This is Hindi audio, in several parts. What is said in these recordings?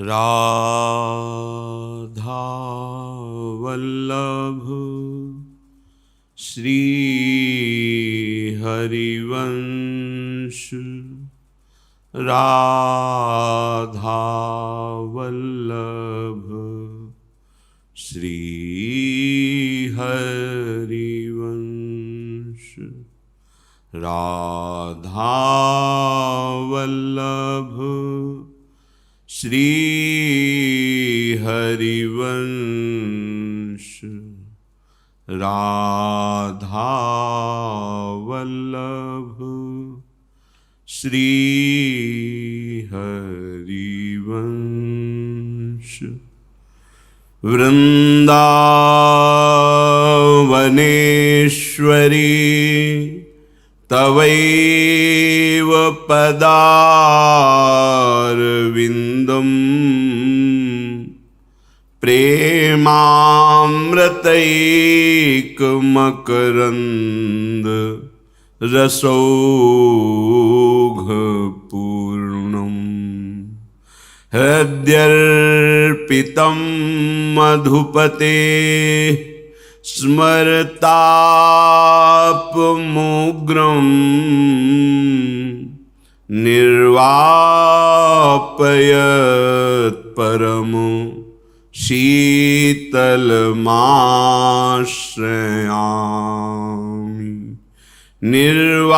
राधा वल्लभ श्री हरिवंश राधा वल्लभ श्री हरिवंश राधा वल्लभ श्री हरिवंश राधा वल्लभ श्री हरिवंश। वृंदावनेश्वरी तवैव पदारविन्दम् प्रेमामृतैकमकरन्द रसौघपूर्णम् हृद्यर्पितं मधुपते स्मरतापमुग्रं निर्वापयत् परमो शीतलमाश्रयामि निर्वापयत्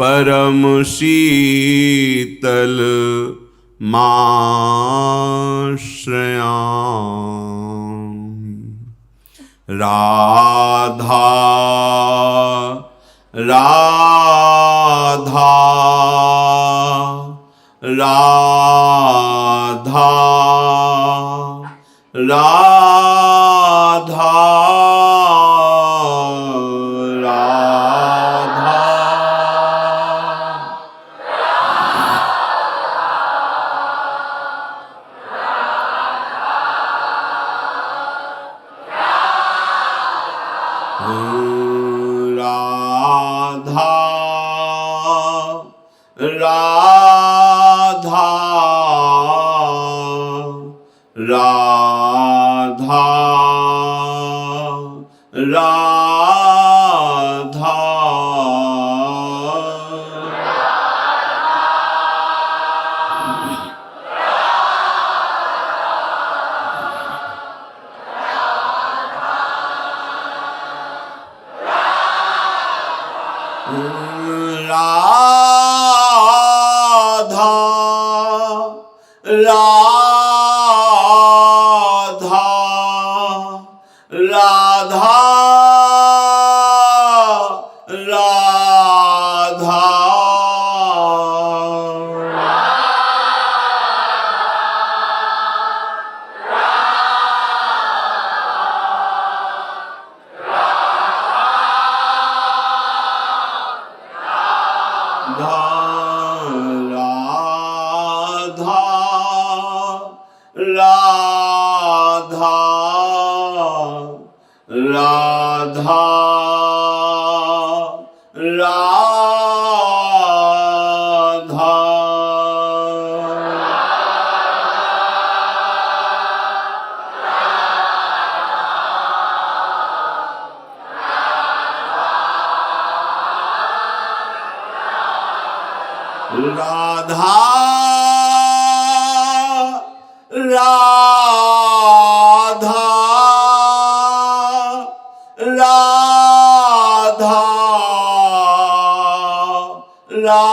परम शीतलमाश्रयामि। राधा राधा राधा राधा राधा राधा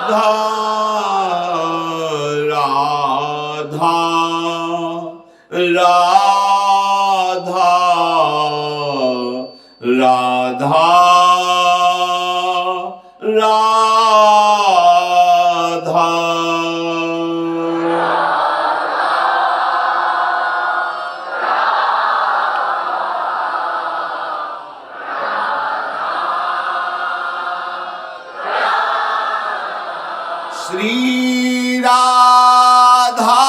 राधा राधा राधा राधा। श्री राधा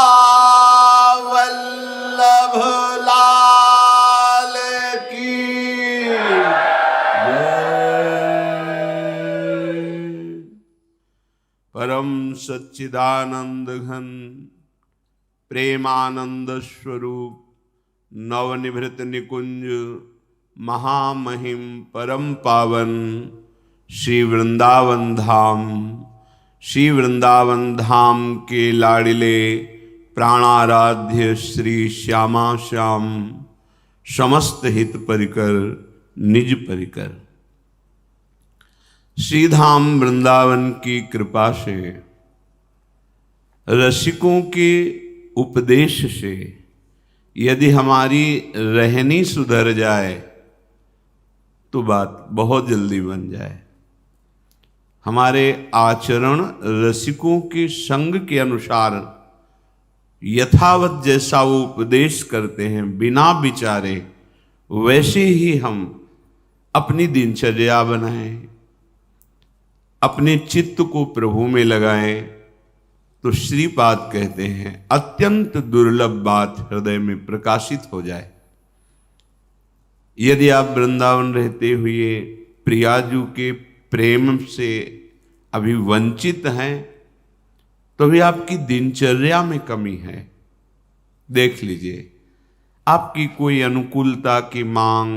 वल्लभ लाल की जय। परम सच्चिदानंद घन प्रेमानंद स्वरूप नवनिभृत निकुंज महामहिम परम पावन श्री वृंदावन धाम, श्री वृंदावन धाम के लाडिले प्राणाराध्य श्री श्यामा श्याम समस्त हित परिकर निज परिकर श्री धाम वृंदावन की कृपा से, रसिकों के उपदेश से यदि हमारी रहनी सुधर जाए तो बात बहुत जल्दी बन जाए। हमारे आचरण रसिकों के संग के अनुसार यथावत जैसा वो उपदेश करते हैं बिना विचारे, वैसे ही हम अपनी दिनचर्या बनाएं, अपने चित्त को प्रभु में लगाएं, तो श्रीपाद कहते हैं अत्यंत दुर्लभ बात हृदय में प्रकाशित हो जाए। यदि आप वृंदावन रहते हुए प्रियाजू के प्रेम से अभी वंचित हैं तो भी आपकी दिनचर्या में कमी है। देख लीजिए, आपकी कोई अनुकूलता की मांग,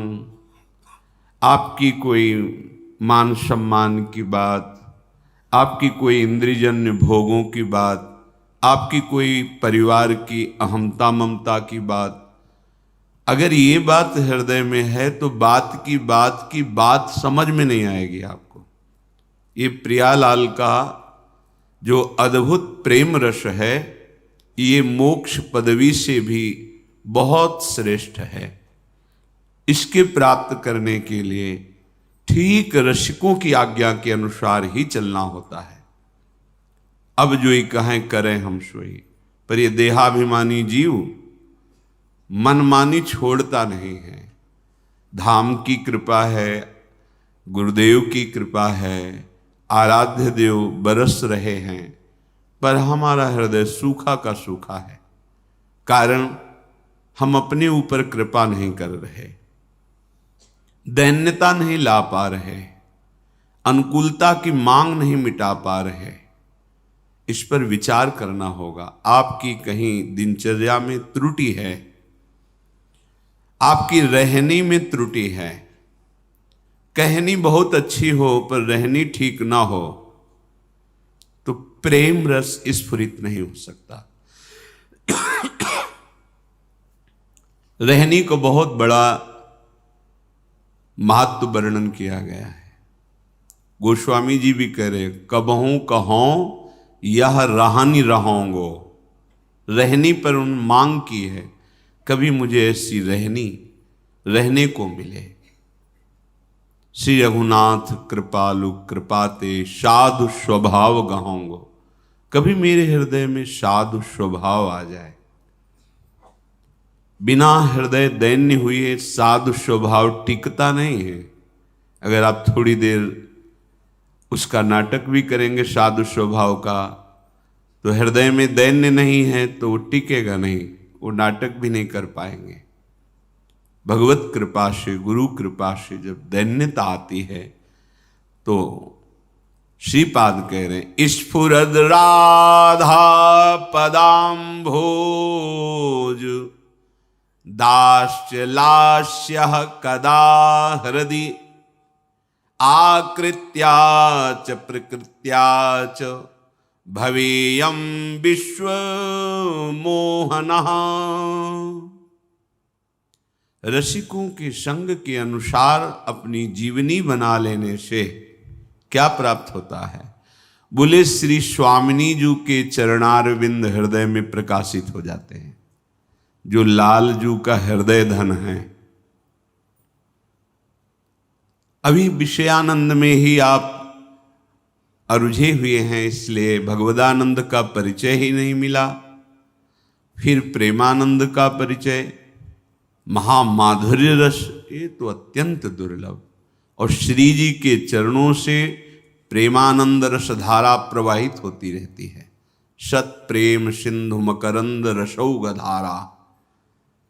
आपकी कोई मान सम्मान की बात, आपकी कोई इंद्रियजन्य भोगों की बात, आपकी कोई परिवार की अहमता ममता की बात, अगर ये बात हृदय में है तो बात की बात समझ में नहीं आएगी आपको। ये प्रियालाल का जो अद्भुत प्रेम रस है, ये मोक्ष पदवी से भी बहुत श्रेष्ठ है। इसके प्राप्त करने के लिए ठीक रसिकों की आज्ञा के अनुसार ही चलना होता है। अब जो ही कहें करें हम सोई, पर ये देहाभिमानी जीव मनमानी छोड़ता नहीं है। धाम की कृपा है, गुरुदेव की कृपा है, आराध्य देव बरस रहे हैं, पर हमारा हृदय सूखा का सूखा है। कारण हम अपने ऊपर कृपा नहीं कर रहे, दैन्यता नहीं ला पा रहे, अनुकूलता की मांग नहीं मिटा पा रहे। इस पर विचार करना होगा। आपकी कहीं दिनचर्या में त्रुटि है, आपकी रहनी में त्रुटि है। कहनी बहुत अच्छी हो पर रहनी ठीक ना हो तो प्रेम रस स्फुरित नहीं हो सकता। रहनी को बहुत बड़ा महत्व वर्णन किया गया है। गोस्वामी जी भी कह रहे, कबहूं कहों यह रहनी रहोंगो। रहनी पर उन मांग की है, कभी मुझे ऐसी रहनी रहने को मिले। श्री रघुनाथ कृपालु कृपाते साधु स्वभाव गहोंगो। कभी मेरे हृदय में साधु स्वभाव आ जाए। बिना हृदय दैन्य हुए साधु स्वभाव टिकता नहीं है। अगर आप थोड़ी देर उसका नाटक भी करेंगे साधु स्वभाव का, तो हृदय में दैन्य नहीं है तो वो टिकेगा नहीं, वो नाटक भी नहीं कर पाएंगे। भगवत कृपा से, गुरु कृपा से जब दैन्यता आती है तो श्रीपाद कह रहे हैं, स्फुरद राधा पदाम्भोज दास्यलास्य कदा हृदि आकृत्या च प्रकृत्या च भवेयं विश्व मोहनः। रसिकों के संग के अनुसार अपनी जीवनी बना लेने से क्या प्राप्त होता है? बोले श्री स्वामिनी जी के चरणारविंद हृदय में प्रकाशित हो जाते हैं। जो लाल जू का हृदय धन है, अभी विषयानंद में ही आप अरुझे हुए हैं, इसलिए भगवदानंद का परिचय ही नहीं मिला। फिर प्रेमानंद का परिचय, महामाधुर्य रस, ये तो अत्यंत दुर्लभ। और श्री जी के चरणों से प्रेमानंद रस धारा प्रवाहित होती रहती है। सत प्रेम सिंधु मकरंद रसौग धारा,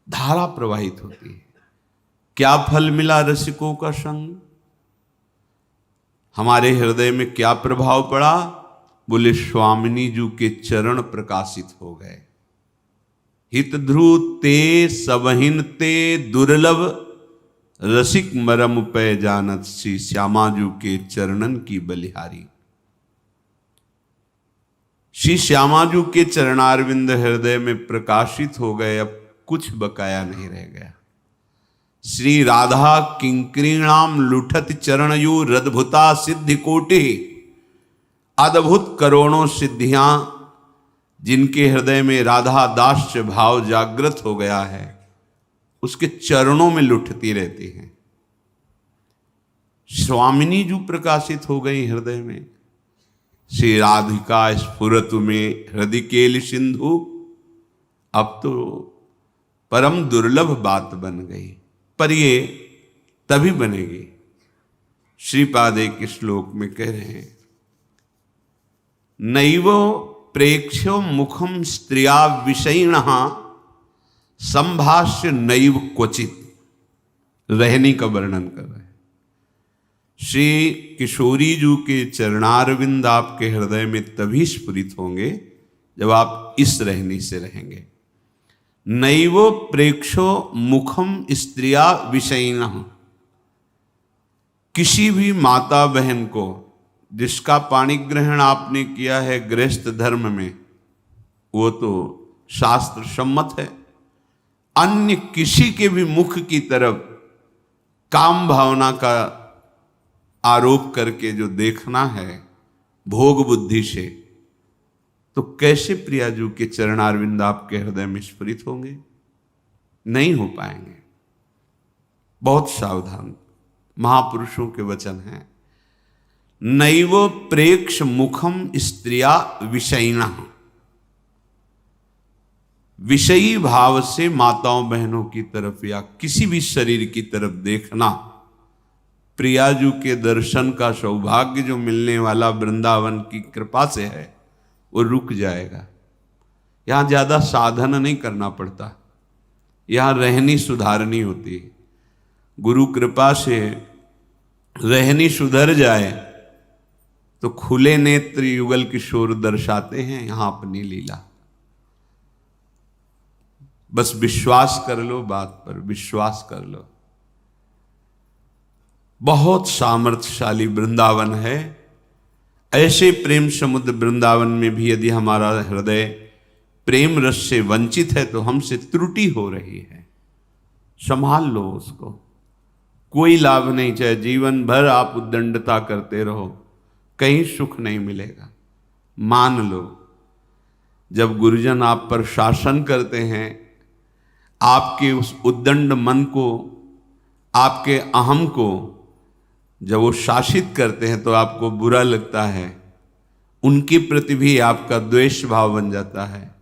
धारा प्रवाहित होती है। क्या फल मिला रसिकों का संग? हमारे हृदय में क्या प्रभाव पड़ा? बोले स्वामिनी जी के चरण प्रकाशित हो गए। हित ध्रुव ते सबहिन ते दुर्लभ, रसिक मरम पे जानत श्री श्यामाजू के चरणन की बलिहारी। श्री श्यामाजू के चरणारविंद हृदय में प्रकाशित हो गए, अब कुछ बकाया नहीं रह गया। श्री राधा किंकरीणाम लुठत चरणयू रद्भुता सिद्धि कोटि, अद्भुत करोड़ों सिद्धियां जिनके हृदय में राधा दास्य भाव जागृत हो गया है, उसके चरणों में लुटती रहती हैं। स्वामिनी जी प्रकाशित हो गई हृदय में। श्री राधिका स्फुरतु में हृदय केल सिंधु, अब तो परम दुर्लभ बात बन गई, पर ये तभी बनेगी। श्रीपाद एक श्लोक में कह रहे हैं, नैवो प्रेक्ष्यो मुखम स्त्रिया विषयिणः संभाष्य नैव क्वचित। रहनी का वर्णन कर रहे हैं। श्री किशोरी जी के चरणारविंद आपके हृदय में तभी स्फुरित होंगे जब आप इस रहनी से रहेंगे। नैवो प्रेक्षो मुखम स्त्रिया विषयिणः, किसी भी माता बहन को जिसका पाणी ग्रहण आपने किया है गृहस्थ धर्म में, वो तो शास्त्र सम्मत है। अन्य किसी के भी मुख की तरफ काम भावना का आरोप करके जो देखना है भोग बुद्धि से, तो कैसे प्रियाजू के चरणारविंद आपके हृदय में स्फुरित होंगे? नहीं हो पाएंगे। बहुत सावधान, महापुरुषों के वचन हैं। नैव प्रेक्ष मुखम स्त्रिया विषयिणः, विषयी भाव से माताओं बहनों की तरफ या किसी भी शरीर की तरफ देखना, प्रियाजू के दर्शन का सौभाग्य जो मिलने वाला वृंदावन की कृपा से है, वो रुक जाएगा। यहाँ ज्यादा साधन नहीं करना पड़ता, यहाँ रहनी सुधारनी होती है। गुरु कृपा से रहनी सुधर जाए तो खुले नेत्र युगल किशोर दर्शाते हैं यहाँ अपनी लीला। बस विश्वास कर लो, बात पर विश्वास कर लो। बहुत सामर्थ्यशाली वृंदावन है। ऐसे प्रेम समुद्र वृंदावन में भी यदि हमारा हृदय प्रेम रस से वंचित है तो हमसे त्रुटि हो रही है, संभाल लो उसको। कोई लाभ नहीं, चाहे जीवन भर आप उद्दंडता करते रहो, कहीं सुख नहीं मिलेगा। मान लो, जब गुरुजन आप पर शासन करते हैं, आपके उस उद्दंड मन को, आपके अहम को जब वो शासित करते हैं तो आपको बुरा लगता है, उनके प्रति भी आपका द्वेष भाव बन जाता है,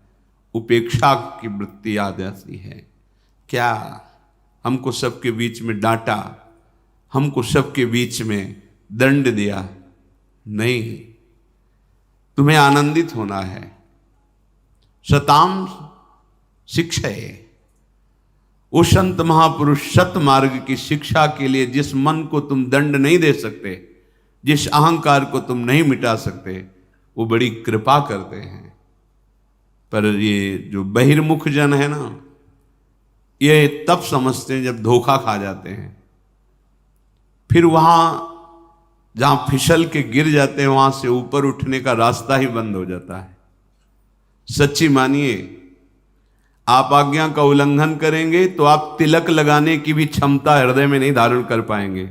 उपेक्षा की वृत्ति आ जाती है। क्या हमको सबके बीच में डांटा, हमको सबके बीच में दंड दिया? नहीं, तुम्हें आनंदित होना है। सताम शिक्षाए, वो संत महापुरुष सत मार्ग की शिक्षा के लिए जिस मन को तुम दंड नहीं दे सकते, जिस अहंकार को तुम नहीं मिटा सकते, वो बड़ी कृपा करते हैं। पर ये जो बहिर्मुख जन है ना, ये तब समझते हैं जब धोखा खा जाते हैं। फिर वहां जहां फिसल के गिर जाते हैं, वहां से ऊपर उठने का रास्ता ही बंद हो जाता है। सच्ची मानिए, आप आज्ञा का उल्लंघन करेंगे तो आप तिलक लगाने की भी क्षमता हृदय में नहीं धारण कर पाएंगे।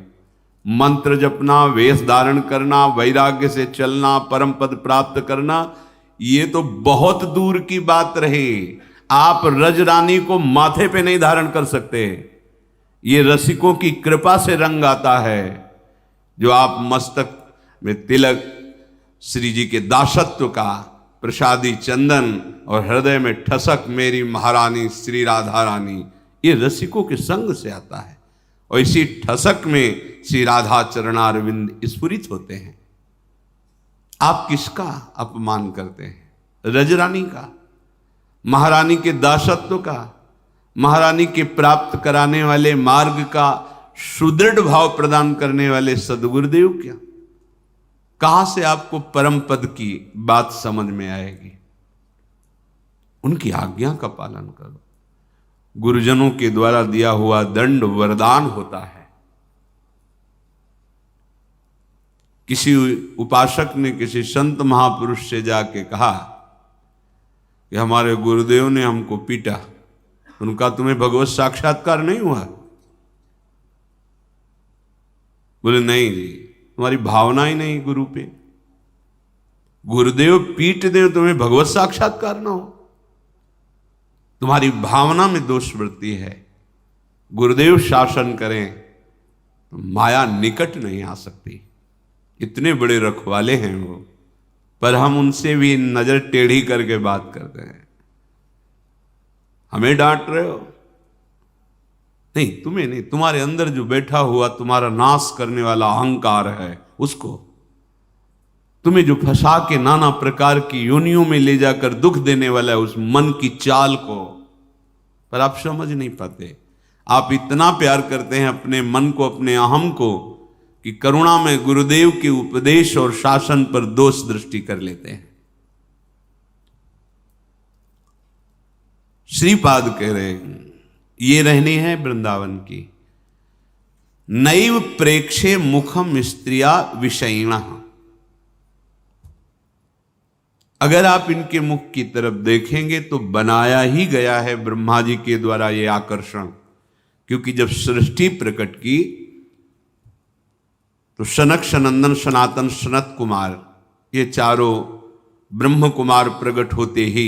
मंत्र जपना, वेश धारण करना, वैराग्य से चलना, परम पद प्राप्त करना, ये तो बहुत दूर की बात रही। आप रज रानी को माथे पे नहीं धारण कर सकते। ये रसिकों की कृपा से रंग आता है। जो आप मस्तक में तिलक, श्री जी के दासत्व का प्रसादी चंदन और हृदय में ठसक मेरी महारानी श्री राधा रानी, ये रसिकों के संग से आता है। और इसी ठसक में श्री राधा चरणारविंद स्फुरित होते हैं। आप किसका अपमान करते हैं? रजरानी का, महारानी के दासत्व का, महारानी के प्राप्त कराने वाले मार्ग का सुदृढ़ भाव प्रदान करने वाले सदगुरुदेव क्या? कहां से आपको परम पद की बात समझ में आएगी? उनकी आज्ञा का पालन करो। गुरुजनों के द्वारा दिया हुआ दंड वरदान होता है। किसी उपासक ने किसी संत महापुरुष से जाके कहा कि हमारे गुरुदेव ने हमको पीटा। उनका तुम्हें भगवत साक्षात्कार नहीं हुआ? बोले नहीं जी, तुम्हारी भावना ही नहीं गुरु पे। गुरुदेव पीट दे तुम्हें भगवत साक्षात्कार ना हो, तुम्हारी भावना में दोष वृत्ति है। गुरुदेव शासन करें तो माया निकट नहीं आ सकती। इतने बड़े रखवाले हैं वो, पर हम उनसे भी नजर टेढ़ी करके बात करते हैं। हमें डांट रहे हो? नहीं, तुम्हें नहीं, तुम्हारे अंदर जो बैठा हुआ तुम्हारा नाश करने वाला अहंकार है उसको, तुम्हें जो फंसा के नाना प्रकार की योनियों में ले जाकर दुख देने वाला है उस मन की चाल को। पर आप समझ नहीं पाते। आप इतना प्यार करते हैं अपने मन को, अपने अहम को, कि करुणा में गुरुदेव के उपदेश और शासन पर दोष दृष्टि कर लेते हैं। श्रीपाद कह रहे हैं ये रहनी है वृंदावन की। नैव प्रेक्षे मुखम स्त्रिया विषयिणा। अगर आप इनके मुख की तरफ देखेंगे तो बनाया ही गया है ब्रह्मा जी के द्वारा ये आकर्षण। क्योंकि जब सृष्टि प्रकट की तो सनक, सनंदन, सनातन, सनत कुमार, ये चारों ब्रह्म कुमार प्रकट होते ही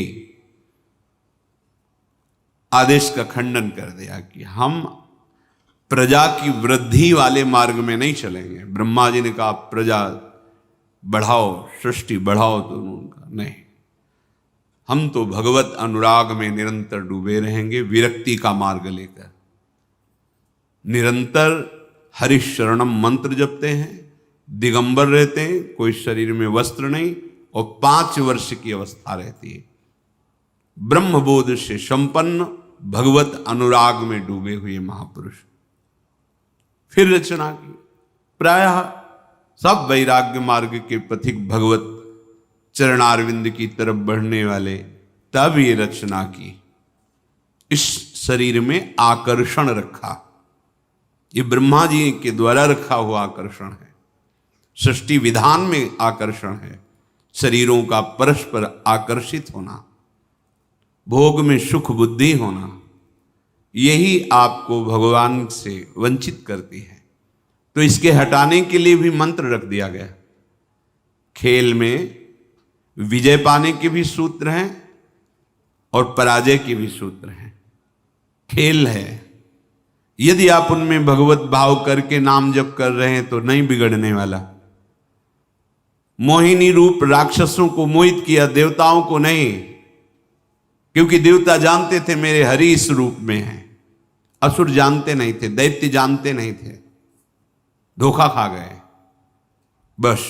आदेश का खंडन कर दिया कि हम प्रजा की वृद्धि वाले मार्ग में नहीं चलेंगे। ब्रह्मा जी ने कहा प्रजा बढ़ाओ, सृष्टि बढ़ाओ, तो उनका नहीं, हम तो भगवत अनुराग में निरंतर डूबे रहेंगे, विरक्ति का मार्ग लेकर। निरंतर हरिशरणम मंत्र जपते हैं, दिगंबर रहते हैं, कोई शरीर में वस्त्र नहीं, और 5 वर्ष की अवस्था रहती है। ब्रह्मबोध से संपन्न, भगवत अनुराग में डूबे हुए महापुरुष। फिर रचना की, प्रायः सब वैराग्य मार्ग के पथिक भगवत चरणारविंद की तरफ बढ़ने वाले, तब ये रचना की। इस शरीर में आकर्षण रखा, ये ब्रह्मा जी के द्वारा रखा हुआ आकर्षण है। सृष्टि विधान में आकर्षण है, शरीरों का परस्पर आकर्षित होना, भोग में सुख बुद्धि होना, यही आपको भगवान से वंचित करती है। तो इसके हटाने के लिए भी मंत्र रख दिया गया। खेल में विजय पाने के भी सूत्र हैं और पराजय के भी सूत्र हैं। खेल है, यदि आप उनमें भगवत भाव करके नाम जप कर रहे हैं तो नहीं बिगड़ने वाला। मोहिनी रूप राक्षसों को मोहित किया, देवताओं को नहीं, क्योंकि देवता जानते थे मेरे हरि इस रूप में है। असुर जानते नहीं थे, दैत्य जानते नहीं थे, धोखा खा गए। बस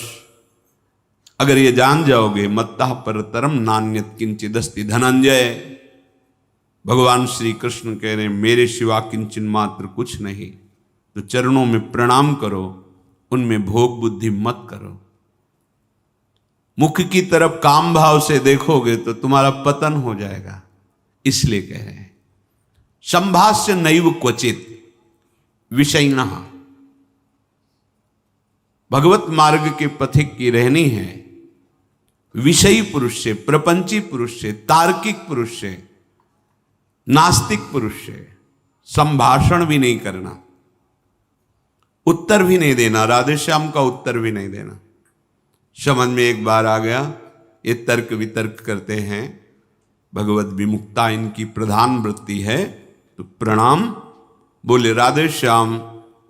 अगर ये जान जाओगे, मत्तः परतरम नान्यत किंचिदस्ति धनंजय। भगवान श्री कृष्ण कह रहे हैं मेरे सिवा किंचन मात्र कुछ नहीं, तो चरणों में प्रणाम करो, उनमें भोग बुद्धि मत करो। मुख की तरफ काम भाव से देखोगे तो तुम्हारा पतन हो जाएगा। इसलिए कह रहे हैं संभाष्य नैव क्वचित विषयिणः। भगवत मार्ग के पथिक की रहनी है विषयी पुरुष से, प्रपंची पुरुष से, तार्किक पुरुष से, नास्तिक पुरुष से संभाषण भी नहीं करना। उत्तर भी नहीं देना, राधे श्याम का उत्तर भी नहीं देना। समझ में एक बार आ गया, ये तर्क वितर्क करते हैं, भगवत विमुक्ता इनकी प्रधान वृत्ति है, तो प्रणाम बोले राधे श्याम।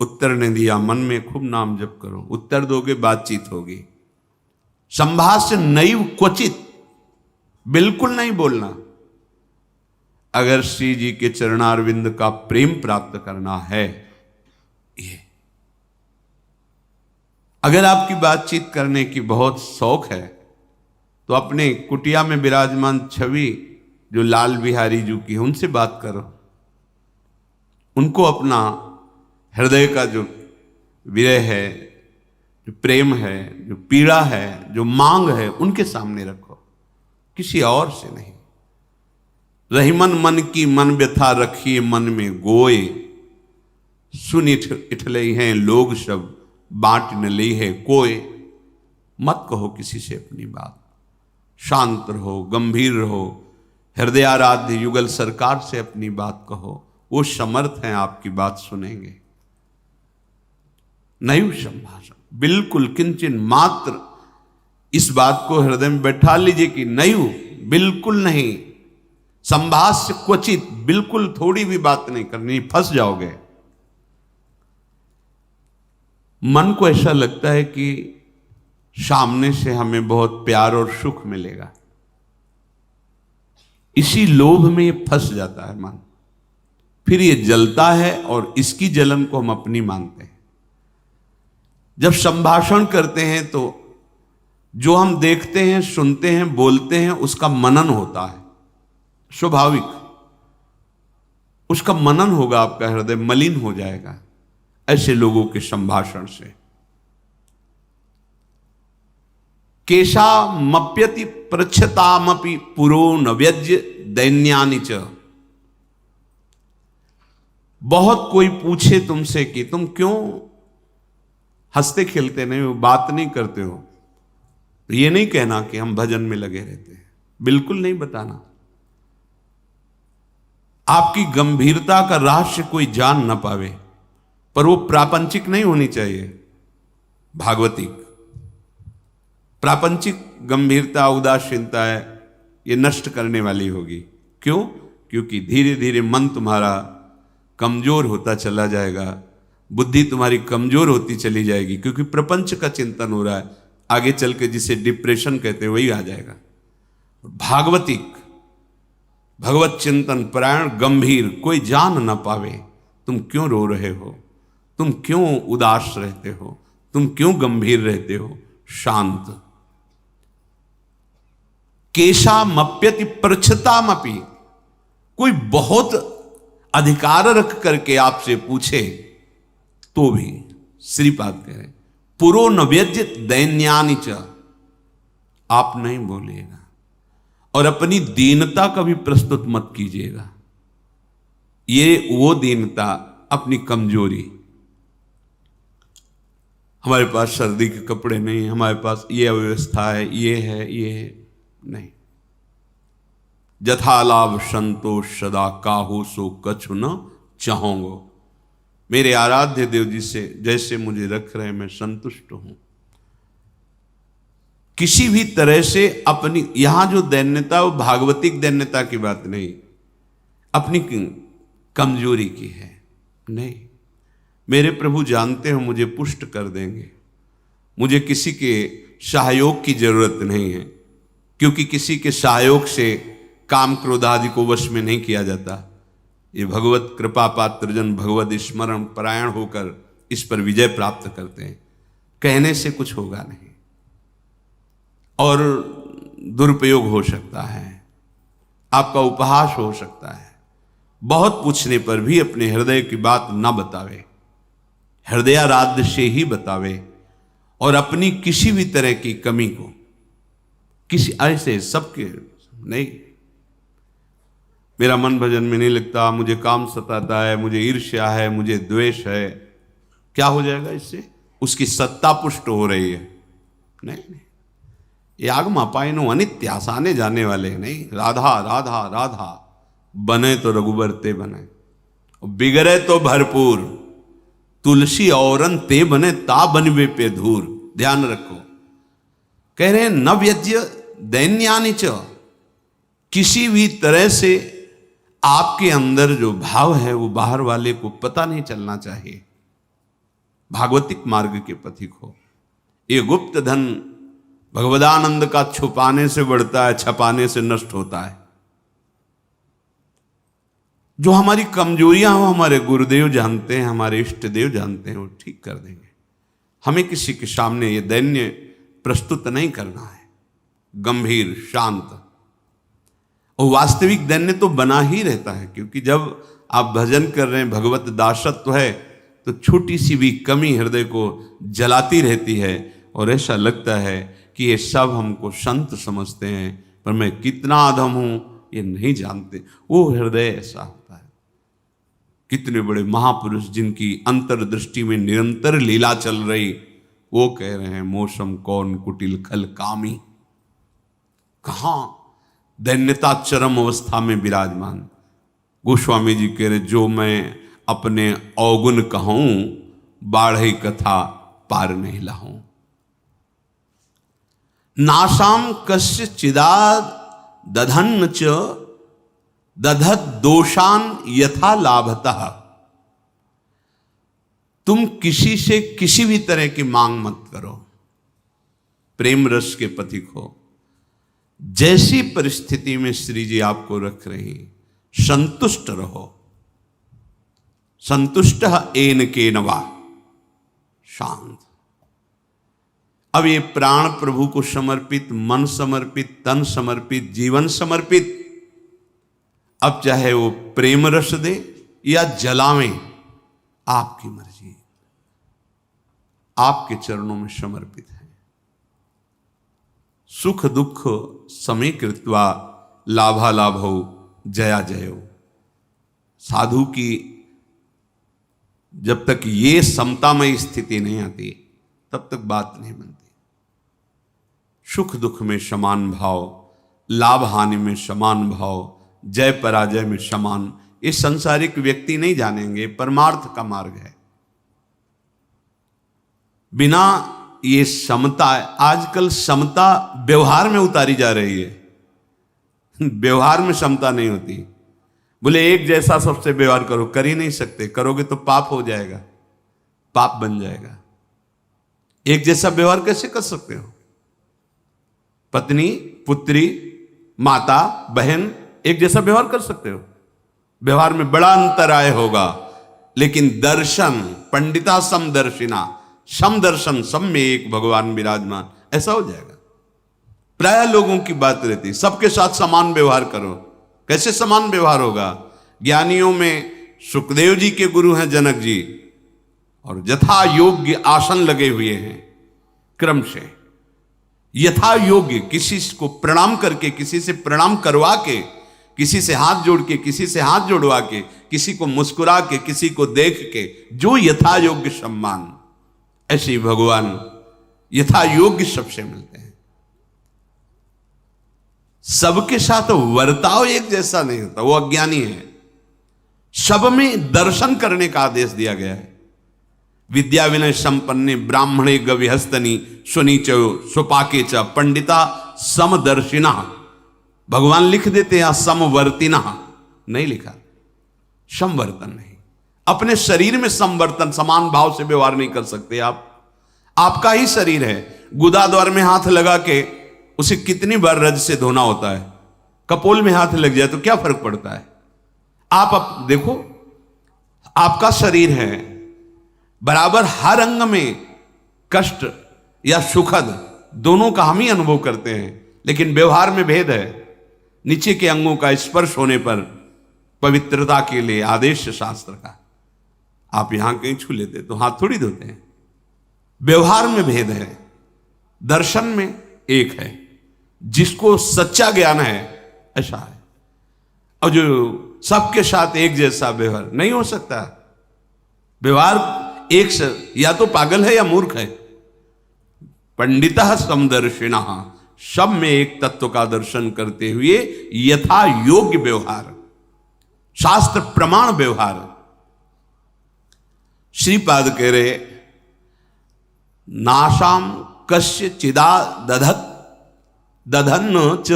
उत्तर ने दिया, मन में खूब नाम जप करो, उत्तर दोगे बातचीत होगी। संभाष्य नैव क्वचित, बिल्कुल नहीं बोलना। अगर श्री जी के चरणारविंद का प्रेम प्राप्त करना है, ये अगर आपकी बातचीत करने की बहुत शौक है तो अपने कुटिया में विराजमान छवि जो लाल बिहारी जी की है उनसे बात करो, उनको अपना हृदय का जो विरह है, जो प्रेम है, जो पीड़ा है, जो मांग है, उनके सामने रखो, किसी और से नहीं। रही मन मन की मन व्यथा रखिए मन में गोए, सुन इठलई हैं लोग सब बांट न ली है कोय। मत कहो किसी से अपनी बात, शांत रहो, गंभीर रहो, हृदयाराध्य युगल सरकार से अपनी बात कहो, वो समर्थ हैं आपकी बात सुनेंगे। नैव संभाषण, बिल्कुल किंचन मात्र इस बात को हृदय में बैठा लीजिए कि नैव, बिल्कुल नहीं। संभाष्य क्वचित, बिल्कुल थोड़ी भी बात नहीं करनी, फंस जाओगे। मन को ऐसा लगता है कि सामने से हमें बहुत प्यार और सुख मिलेगा, इसी लोभ में ये फंस जाता है मन, फिर ये जलता है और इसकी जलन को हम अपनी मानते हैं। जब संभाषण करते हैं तो जो हम देखते हैं, सुनते हैं, बोलते हैं, उसका मनन होता है, स्वाभाविक उसका मनन होगा, आपका हृदय मलिन हो जाएगा ऐसे लोगों के संभाषण से। केशा मप्यति प्रच्छतामपि पुरो न व्यज्य दैन्यानि च। बहुत कोई पूछे तुमसे कि तुम क्यों हंसते खेलते नहीं हो, बात नहीं करते हो, तो ये नहीं कहना कि हम भजन में लगे रहते हैं, बिल्कुल नहीं बताना। आपकी गंभीरता का रहस्य कोई जान ना पावे, पर वो प्रापंचिक नहीं होनी चाहिए, भागवतिक। प्रापंचिक गंभीरता, उदासीनता है, ये नष्ट करने वाली होगी। क्यों? क्योंकि धीरे धीरे मन तुम्हारा कमजोर होता चला जाएगा, बुद्धि तुम्हारी कमजोर होती चली जाएगी, क्योंकि प्रपंच का चिंतन हो रहा है। आगे चल के जिसे डिप्रेशन कहते हैं वही आ जाएगा। भागवतिक, भगवत चिंतन परायण, गंभीर, कोई जान ना पावे तुम क्यों रो रहे हो, तुम क्यों उदास रहते हो, तुम क्यों गंभीर रहते हो, शांत। केशा मप्यति प्रच्छतामपि, कोई बहुत अधिकार रख करके आपसे पूछे तो भी श्रीपाद कह रहे पुरो न व्यज्य दैन्यानि च, आप नहीं बोलिएगा और अपनी दीनता का भी प्रस्तुत मत कीजिएगा। ये वो दीनता, अपनी कमजोरी, हमारे पास सर्दी के कपड़े नहीं, हमारे पास ये अव्यवस्था है, ये है, ये है, नहीं। जथा लाभ संतोष सदा काहो सो कछु न चाहोंगो। मेरे आराध्य देव जी से जैसे मुझे रख रहे, मैं संतुष्ट हूं। किसी भी तरह से अपनी, यहां जो दैन्यता वो भागवतिक दैन्यता की बात नहीं, अपनी कमजोरी की है। नहीं, मेरे प्रभु जानते हो मुझे पुष्ट कर देंगे, मुझे किसी के सहयोग की जरूरत नहीं है, क्योंकि किसी के सहयोग से काम क्रोध आदि को वश में नहीं किया जाता। ये भगवत कृपा पात्र जन भगवत स्मरण परायण होकर इस पर विजय प्राप्त करते हैं। कहने से कुछ होगा नहीं और दुरुपयोग हो सकता है, आपका उपहास हो सकता है। बहुत पूछने पर भी अपने हृदय की बात ना बतावे, हृदयाराध्य से ही बतावे, और अपनी किसी भी तरह की कमी को किसी ऐसे सबके नहीं, मेरा मन भजन में नहीं लगता, मुझे काम सताता है, मुझे ईर्ष्या है, मुझे द्वेष है, क्या हो जाएगा इससे? उसकी सत्ता पुष्ट हो रही है। नहीं, ये आगमा पाइनो अनित्य, आसाने जाने वाले नहीं। राधा राधा राधा, बने तो रघुबर ते बने, बिगड़े तो भरपूर, तुलसी औरन ते बने ता बनवे पे धूर। ध्यान रखो, कह रहे हैं न व्यज्य दैन्यानि च, किसी भी तरह से आपके अंदर जो भाव है वो बाहर वाले को पता नहीं चलना चाहिए। भागवतिक मार्ग के पथिक हो। ये गुप्त धन भगवदानंद का छुपाने से बढ़ता है, छपाने से नष्ट होता है। जो हमारी कमजोरियां हो हमारे गुरुदेव जानते हैं, हमारे इष्ट देव जानते हैं, वो ठीक कर देंगे। हमें किसी के सामने ये दैन्य प्रस्तुत नहीं करना है, गंभीर शांत। और वास्तविक दैन्य तो बना ही रहता है, क्योंकि जब आप भजन कर रहे हैं, भगवत दासत्व है, तो छोटी सी भी कमी हृदय को जलाती रहती है और ऐसा लगता है कि ये सब हमको संत समझते हैं, पर मैं कितना अधम हूं ये नहीं जानते। वो हृदय ऐसा होता है। कितने बड़े महापुरुष जिनकी अंतर्दृष्टि में निरंतर लीला चल रही, वो कह रहे हैं मौसम कौन कुटिल खल कामी। कहां दैन्यता चरम अवस्था में विराजमान। गोस्वामी जी कह रहे जो मैं अपने अवगुण कहूं, बाढ़ई कथा पार नहीं लाऊं। नासाम कस्य चिदाद दधन्न च दधत दोषान यथा लाभतः। तुम किसी से किसी भी तरह की मांग मत करो, प्रेम रस के पथिक हो। जैसी परिस्थिति में श्री जी आपको रख रही, संतुष्ट रहो। संतुष्ट एन के नवा, शांत। अब ये प्राण प्रभु को समर्पित, मन समर्पित, तन समर्पित, जीवन समर्पित। अब चाहे वो प्रेम रस दे या जलावे, आपकी मर्जी, आपके चरणों में समर्पित है। सुख दुख समीकृत्वा लाभालाभो जया जयो। साधु की जब तक ये समतामय स्थिति नहीं आती, तब तक बात नहीं बनती। सुख दुख में समान भाव, लाभ हानि में समान भाव, जय पराजय में समान, ये संसारिक व्यक्ति नहीं जानेंगे। परमार्थ का मार्ग है। बिना ये समता, आजकल समता व्यवहार में उतारी जा रही है। व्यवहार में समता नहीं होती। बोले एक जैसा सबसे व्यवहार करो, कर ही नहीं सकते। करोगे तो पाप हो जाएगा, पाप बन जाएगा। एक जैसा व्यवहार कैसे कर सकते हो? पत्नी, पुत्री, माता, बहन एक जैसा व्यवहार कर सकते हो? व्यवहार में बड़ा अंतराय होगा। लेकिन दर्शन, पंडिता समदर्शिना, समदर्शन, सब में एक भगवान विराजमान, ऐसा हो जाएगा। प्राय लोगों की बात रहती, सबके साथ समान व्यवहार करो। कैसे समान व्यवहार होगा? ज्ञानियों में सुखदेव जी के गुरु हैं जनक जी, और यथा योग्य आसन लगे हुए हैं। क्रम से यथा योग्य, किसी को प्रणाम करके, किसी से प्रणाम करवा के, किसी से हाथ जोड़ के, किसी से हाथ जोड़वा के, किसी को मुस्कुरा के, किसी को देख के, जो यथा योग्य सम्मान। ऐसे ही भगवान यथा योग्य सबसे मिलते हैं। सबके साथ वर्ताव एक जैसा नहीं होता, वो अज्ञानी है। सब में दर्शन करने का आदेश दिया गया है। विद्या विनय संपन्ने ब्राह्मणे गविहस्तनी सुनीचो सुपाके च पंडिता समदर्शिना। भगवान लिख देते हैं समवर्तिना, नहीं लिखा। समवर्तन नहीं। अपने शरीर में समवर्तन, समान भाव से व्यवहार नहीं कर सकते आप। आपका ही शरीर है, गुदा द्वार में हाथ लगा के उसे कितनी बार रज से धोना होता है। कपोल में हाथ लग जाए तो क्या फर्क पड़ता है? आप देखो, आपका शरीर है, बराबर हर अंग में कष्ट या सुखद दोनों का हम ही अनुभव करते हैं, लेकिन व्यवहार में भेद है। नीचे के अंगों का स्पर्श होने पर पवित्रता के लिए आदेश है शास्त्र का। आप यहां कहीं छू लेते तो हाथ थोड़ी धोते हैं। व्यवहार में भेद है, दर्शन में एक है। जिसको सच्चा ज्ञान है ऐसा है, और जो सबके साथ एक जैसा व्यवहार नहीं हो सकता। व्यवहार एक से या तो पागल है या मूर्ख है। पंडिता समदर्शिना, सब में एक तत्व का दर्शन करते हुए यथा योग्य व्यवहार, शास्त्र प्रमाण व्यवहार। श्रीपाद कह रहे नाशाम कस्य चिदा दधत दधन च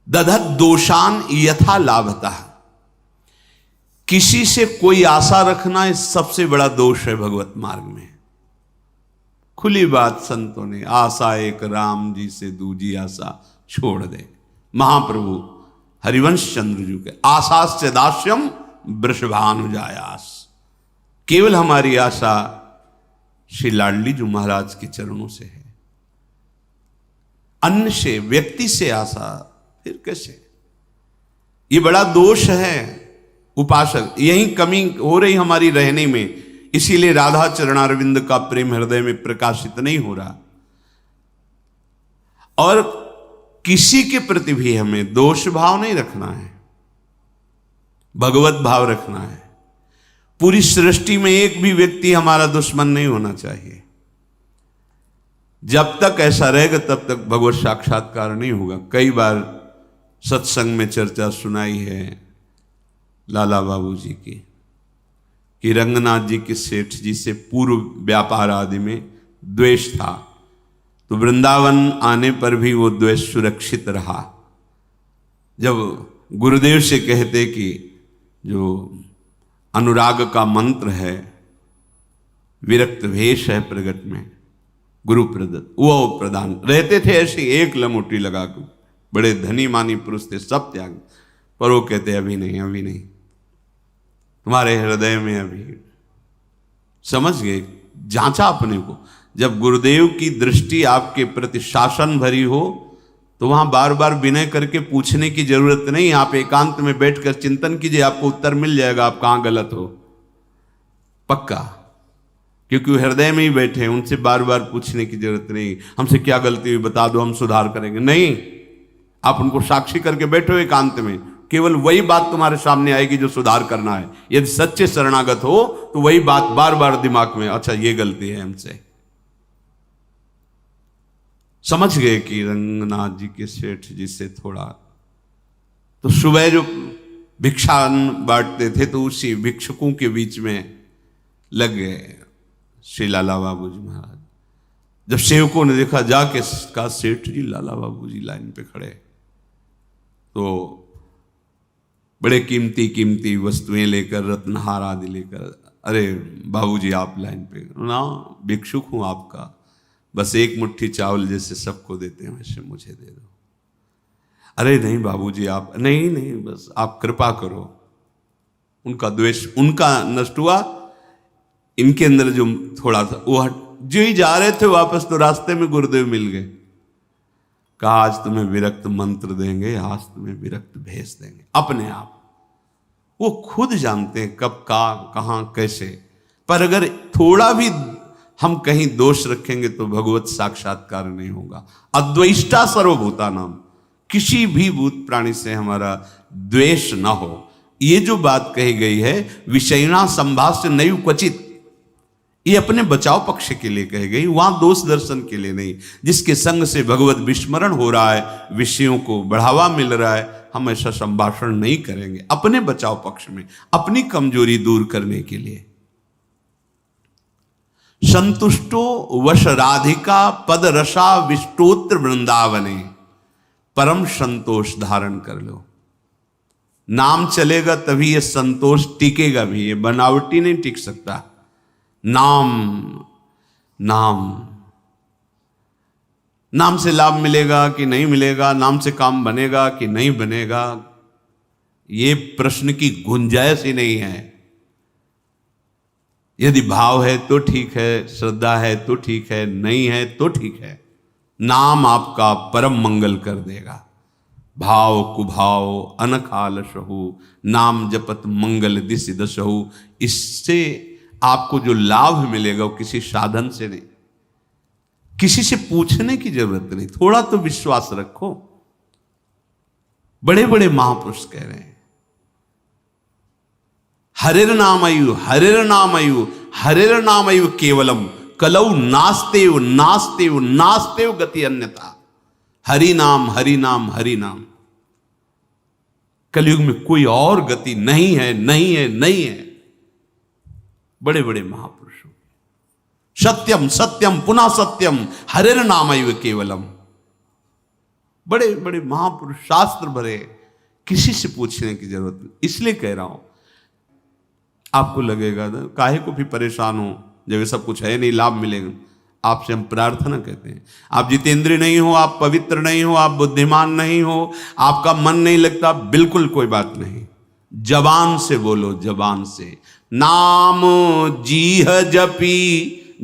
दधत दोषान यथा लाभता। किसी से कोई आशा रखना इस सबसे बड़ा दोष है भगवत मार्ग में। खुली बात संतों ने, आशा एक राम जी से दूजी आशा छोड़ दे। महाप्रभु हरिवंश चंद्र जी के आशास्य दास्यम वृषभानुजायास। केवल हमारी आशा श्री लाडली जी महाराज के चरणों से है, अन्य से, व्यक्ति से आशा फिर कैसे? ये बड़ा दोष है उपासक, यही कमी हो रही हमारी रहने में। इसीलिए राधा चरणारविंद का प्रेम हृदय में प्रकाशित नहीं हो रहा। और किसी के प्रति भी हमें दोष भाव नहीं रखना है, भगवत भाव रखना है। पूरी सृष्टि में एक भी व्यक्ति हमारा दुश्मन नहीं होना चाहिए। जब तक ऐसा रहेगा तब तक भगवत साक्षात्कार नहीं होगा। कई बार सत्संग में चर्चा सुनाई है लाला बाबू जी की कि रंगनाथ जी के सेठ जी से पूर्व व्यापार आदि में द्वेष था, तो वृंदावन आने पर भी वो द्वेष सुरक्षित रहा। जब गुरुदेव से कहते कि जो अनुराग का मंत्र है, विरक्त भेष है प्रगट में गुरु प्रदत्त, वो प्रदान रहते थे ऐसे एक लमोटी लगा कर। बड़े धनी मानी पुरुष थे, सब त्याग, पर वो कहते अभी नहीं, अभी नहीं, तुम्हारे हृदय में अभी। समझ गए, जांचा अपने को। जब गुरुदेव की दृष्टि आपके प्रति शासन भरी हो तो वहां बार बार विनय करके पूछने की जरूरत नहीं। आप एकांत में बैठकर चिंतन कीजिए, आपको उत्तर मिल जाएगा आप कहां गलत हो, पक्का। क्योंकि वो हृदय में ही बैठे हैं, उनसे बार बार पूछने की जरूरत नहीं, हमसे क्या गलती हुई बता दो हम सुधार करेंगे। नहीं, आप उनको साक्षी करके बैठो एकांत में, केवल वही बात तुम्हारे सामने आएगी जो सुधार करना है। यदि सच्चे शरणागत हो तो वही बात बार बार दिमाग में, अच्छा ये गलती है हमसे। समझ गए कि रंगनाथ जी के सेठ जी से थोड़ा, तो सुबह जो भिक्षा बांटते थे तो उसी भिक्षुकों के बीच में लग गए श्री लाला बाबू जी महाराज। जब सेवकों ने देखा जाके का सेठ जी लाला बाबू जी लाइन पे खड़े, तो बड़े कीमती कीमती वस्तुएं लेकर, रत्नहार आदि लेकर, अरे बाबूजी आप लाइन पे ना, भिक्षुक हूं आपका, बस एक मुट्ठी चावल जैसे सबको देते हैं वैसे मुझे दे दो। अरे नहीं बाबूजी आप, नहीं नहीं बस आप कृपा करो। उनका द्वेष उनका नष्ट हुआ, इनके अंदर जो थोड़ा था वो हट। जो ही जा रहे थे वापस तो रास्ते में गुरुदेव मिल गए, कहा आज तुम्हें विरक्त मंत्र देंगे, आज तुम्हें विरक्त भेज देंगे। अपने आप वो खुद जानते हैं कब का कहां कैसे, पर अगर थोड़ा भी हम कहीं दोष रखेंगे तो भगवत साक्षात्कार नहीं होगा। अद्वेष्टा सर्वभूता नाम, किसी भी भूत प्राणी से हमारा द्वेष ना हो। ये जो बात कही गई है विषयना संभाष्य नैव क्वचित, ये अपने बचाव पक्ष के लिए कही गई, वहां दोष दर्शन के लिए नहीं। जिसके संग से भगवत विस्मरण हो रहा है, विषयों को बढ़ावा मिल रहा है, हम ऐसा संभाषण नहीं करेंगे अपने बचाव पक्ष में, अपनी कमजोरी दूर करने के लिए। संतुष्टो वश राधिका पद रसा विष्टोत्र वृंदावने, परम संतोष धारण कर लो। नाम चलेगा तभी ये संतोष टिकेगा भी, ये बनावटी नहीं टिक सकता। नाम नाम नाम से लाभ मिलेगा कि नहीं मिलेगा, नाम से काम बनेगा कि नहीं बनेगा, ये प्रश्न की गुंजाइश ही नहीं है। यदि भाव है तो ठीक है, श्रद्धा है तो ठीक है, नहीं है तो ठीक है। नाम आपका परम मंगल कर देगा। भाव कुभाव अनखाल सहु, नाम जपत मंगल दिस दसहु। इससे आपको जो लाभ मिलेगा वो किसी साधन से नहीं, किसी से पूछने की जरूरत नहीं। थोड़ा तो विश्वास रखो। बड़े बड़े महापुरुष कह रहे हैं हरिर नामयु हरिर नामयु हरिर नामयु केवलम कलौ नास्तेव नास्तेव नास्तेव गति अन्यथा। हरि नाम हरि नाम हरि नाम, कलयुग में कोई और गति नहीं है, नहीं है, नहीं है। बड़े बड़े महापुरुषों, सत्यम सत्यम पुनः सत्यम हरिर नामैव केवलम, बड़े बड़े महापुरुष शास्त्र भरे, किसी से पूछने की जरूरत नहीं। इसलिए कह रहा हूं, आपको लगेगा ना काहे को भी परेशान हो, जब सब कुछ है नहीं, लाभ मिलेगा। आपसे हम प्रार्थना कहते हैं, आप जितेंद्रिय नहीं हो, आप पवित्र नहीं हो, आप बुद्धिमान नहीं हो, आपका मन नहीं लगता, बिल्कुल कोई बात नहीं, जबान से बोलो, जबान से नाम जीह जपी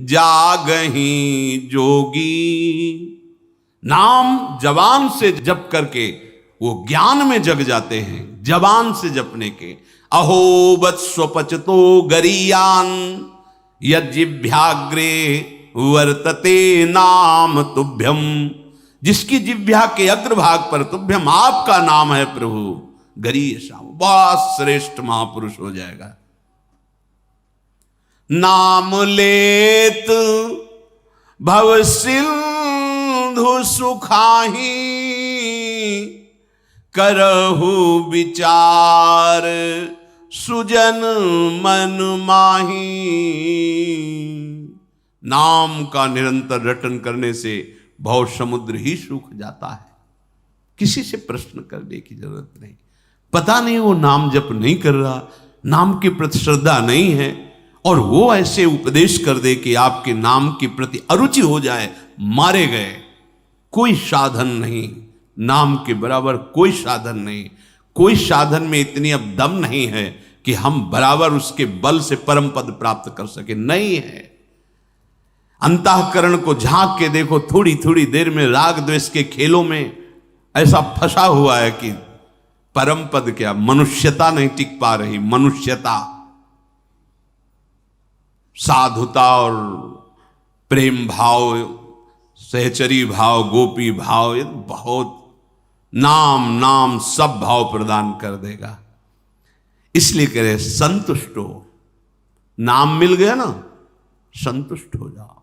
जागही जोगी। नाम जबान से जप करके वो ज्ञान में जग जाते हैं, जबान से जपने के। अहो वत्स्वपचतो गरीयान यज्जिभ्याग्रे वर्तते नाम तुभ्यम, जिसकी जिह्वा के अग्रभाग पर तुभ्यम आपका नाम है प्रभु, गरीय श्याम, बहुत श्रेष्ठ महापुरुष हो जाएगा। नाम लेत भव सिंधु सुखाही, करहु विचार सुजन मन माही। नाम का निरंतर रटन करने से भव समुद्र ही सूख जाता है, किसी से प्रश्न करने की जरूरत नहीं। पता नहीं वो नाम जप नहीं कर रहा, नाम के प्रति श्रद्धा नहीं है, और वो ऐसे उपदेश कर दे कि आपके नाम के प्रति अरुचि हो जाए, मारे गए। कोई साधन नहीं, नाम के बराबर कोई साधन नहीं, कोई साधन में इतनी अब दम नहीं है कि हम बराबर उसके बल से परम पद प्राप्त कर सके, नहीं है। अंतःकरण को झांक के देखो, थोड़ी थोड़ी देर में राग द्वेष के खेलों में ऐसा फंसा हुआ है कि परम पद क्या, मनुष्यता नहीं टिक पा रही। मनुष्यता, साधुता और प्रेम भाव, सहचरी भाव, गोपी भाव, ये बहुत नाम नाम सब भाव प्रदान कर देगा। इसलिए कह रहे संतुष्ट हो, नाम मिल गया ना, संतुष्ट हो जाओ।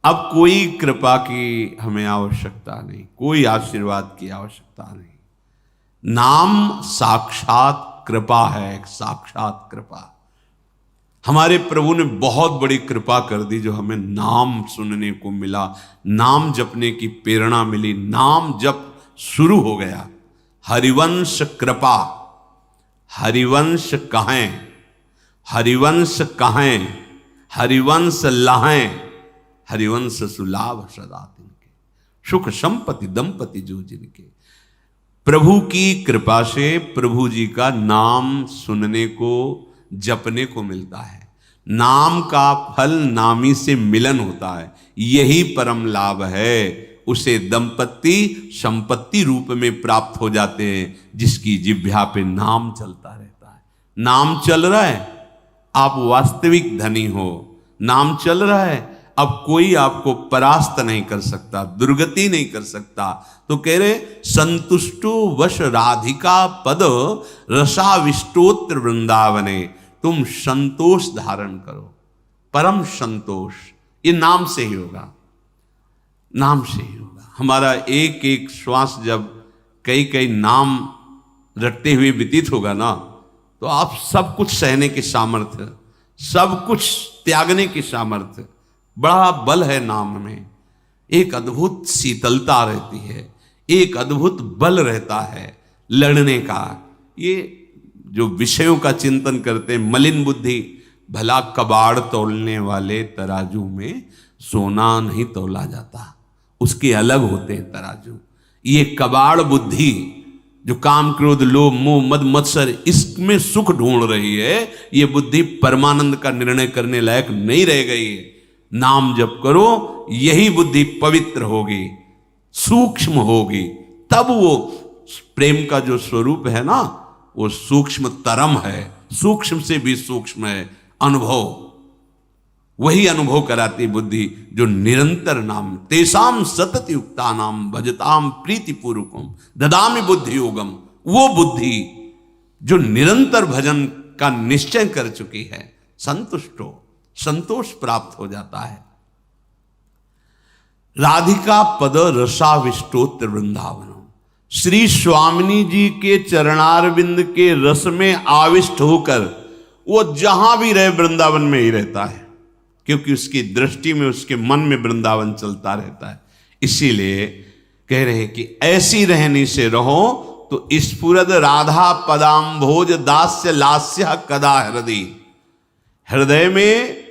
अब कोई कृपा की हमें आवश्यकता नहीं, कोई आशीर्वाद की आवश्यकता नहीं। नाम साक्षात कृपा है, एक साक्षात कृपा। हमारे प्रभु ने बहुत बड़ी कृपा कर दी, जो हमें नाम सुनने को मिला, नाम जपने की प्रेरणा मिली, नाम जप शुरू हो गया। हरिवंश कृपा, हरिवंश कहें, हरिवंश कहें, हरिवंश लहें, हरिवंश सुलाभ सदा तिनके, सुख संपत्ति दंपति जो जिनके। प्रभु की कृपा से प्रभु जी का नाम सुनने को, जपने को मिलता है। नाम का फल नामी से मिलन होता है, यही परम लाभ है। उसे दंपति संपत्ति रूप में प्राप्त हो जाते हैं, जिसकी जिह्वा पे नाम चलता रहता है। नाम चल रहा है, आप वास्तविक धनी हो, नाम चल रहा है, अब कोई आपको परास्त नहीं कर सकता, दुर्गति नहीं कर सकता। तो कह रहे संतुष्टो वश राधिका पद रसाविष्टोत्र वृंदावने, तुम संतोष धारण करो, परम संतोष। ये नाम से ही होगा, नाम से ही होगा। हमारा एक एक श्वास जब कई कई नाम रटते हुए व्यतीत होगा ना, तो आप सब कुछ सहने की सामर्थ्य, सब कुछ त्यागने की सामर्थ्य, बड़ा बल है नाम में। एक अद्भुत शीतलता रहती है, एक अद्भुत बल रहता है लड़ने का। ये जो विषयों का चिंतन करते हैं, मलिन बुद्धि, भला कबाड़ तोलने वाले तराजू में सोना नहीं तोला जाता, उसके अलग होते हैं तराजू। ये कबाड़ बुद्धि जो काम क्रोध लोभ मोह मद मत्सर इसमें सुख ढूंढ रही है, ये बुद्धि परमानंद का निर्णय करने लायक नहीं रह गई है। नाम जप करो, यही बुद्धि पवित्र होगी, सूक्ष्म होगी, तब वो प्रेम का जो स्वरूप है ना, वो सूक्ष्म तरम है, सूक्ष्म से भी सूक्ष्म है अनुभव। वही अनुभव कराती बुद्धि जो निरंतर नाम, तेसाम सतत युक्ता नाम भजताम प्रीति पूर्वकम ददामि बुद्धि योगम। वो बुद्धि जो निरंतर भजन का निश्चय कर चुकी है, संतुष्ट हो, संतोष प्राप्त हो जाता है। राधिका पद रसाविष्टोत्र वृंदावन, श्री स्वामिनी जी के चरणारविंद के रस में आविष्ट होकर वो जहां भी रहे वृंदावन में ही रहता है, क्योंकि उसकी दृष्टि में, उसके मन में वृंदावन चलता रहता है। इसीलिए कह रहे हैं कि ऐसी रहनी से रहो तो स्फुरद राधा पदाम्भोज दास्य लास्य कदा हृदय। हृदय में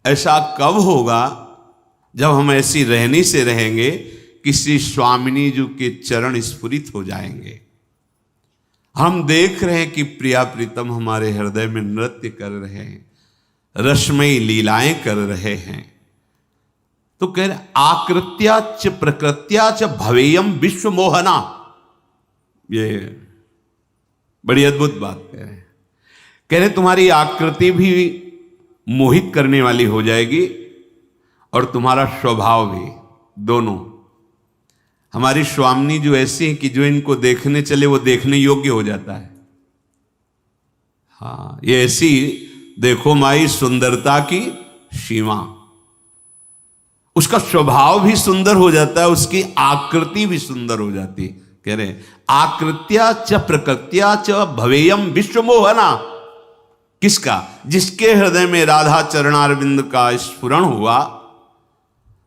ऐसा कब होगा जब हम ऐसी रहनी से रहेंगे कि श्री स्वामिनी जी के चरण स्फुरित हो जाएंगे। हम देख रहे हैं कि प्रिया प्रीतम हमारे हृदय में नृत्य कर रहे हैं, रसमयी लीलाएं कर रहे हैं। तो कह रहे आकृत्या च प्रकृत्या च भवेयम विश्व मोहना। ये बड़ी अद्भुत बात कह रहे तुम्हारी आकृति भी मोहित करने वाली हो जाएगी और तुम्हारा स्वभाव भी, दोनों। हमारी स्वामिनी जो ऐसी है कि जो इनको देखने चले वो देखने योग्य हो जाता है। हाँ, ये ऐसी देखो माई सुंदरता की सीमा। उसका स्वभाव भी सुंदर हो जाता है, उसकी आकृति भी सुंदर हो जाती है। कह रहे आकृत्या च प्रकृत्या च भवेयम विश्व मोहना। किसका? जिसके हृदय में राधा चरणारविंद का स्फुरण हुआ,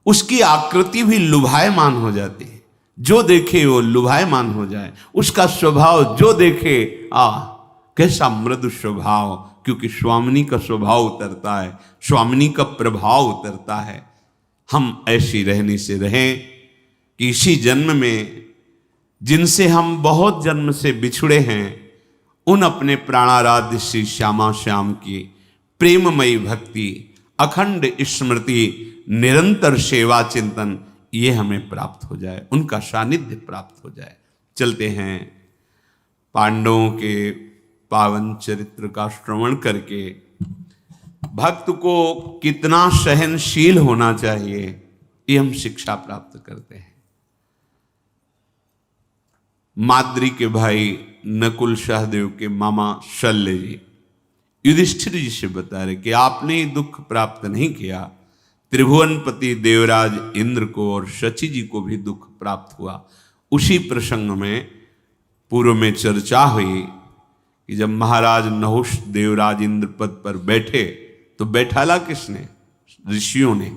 उसकी आकृति भी लुभायमान हो जाती है। जो देखे वो लुभायमान हो जाए। उसका स्वभाव जो देखे, कैसा मृदु स्वभाव, क्योंकि स्वामिनी का स्वभाव उतरता है, स्वामिनी का प्रभाव उतरता है। हम ऐसी रहनी से रहें कि इसी जन्म में जिनसे हम बहुत जन्म से बिछुड़े हैं, उन अपने प्राणाराध्य श्री श्यामा श्याम की प्रेममयी भक्ति, अखंड स्मृति, निरंतर सेवा चिंतन, ये हमें प्राप्त हो जाए, उनका सानिध्य प्राप्त हो जाए। चलते हैं पांडवों के पावन चरित्र का श्रवण करके भक्त को कितना सहनशील होना चाहिए, ये हम शिक्षा प्राप्त करते हैं। माद्री के भाई नकुल सहदेव के मामा शल्य जी युधिष्ठिर जी से बता रहे कि आपने दुख प्राप्त नहीं किया, त्रिभुवनपति देवराज इंद्र को और शची जी को भी दुख प्राप्त हुआ। उसी प्रसंग में पूर्व में चर्चा हुई कि जब महाराज नहुष देवराज इंद्र पद पर बैठे तो बैठाला किसने? ऋषियों ने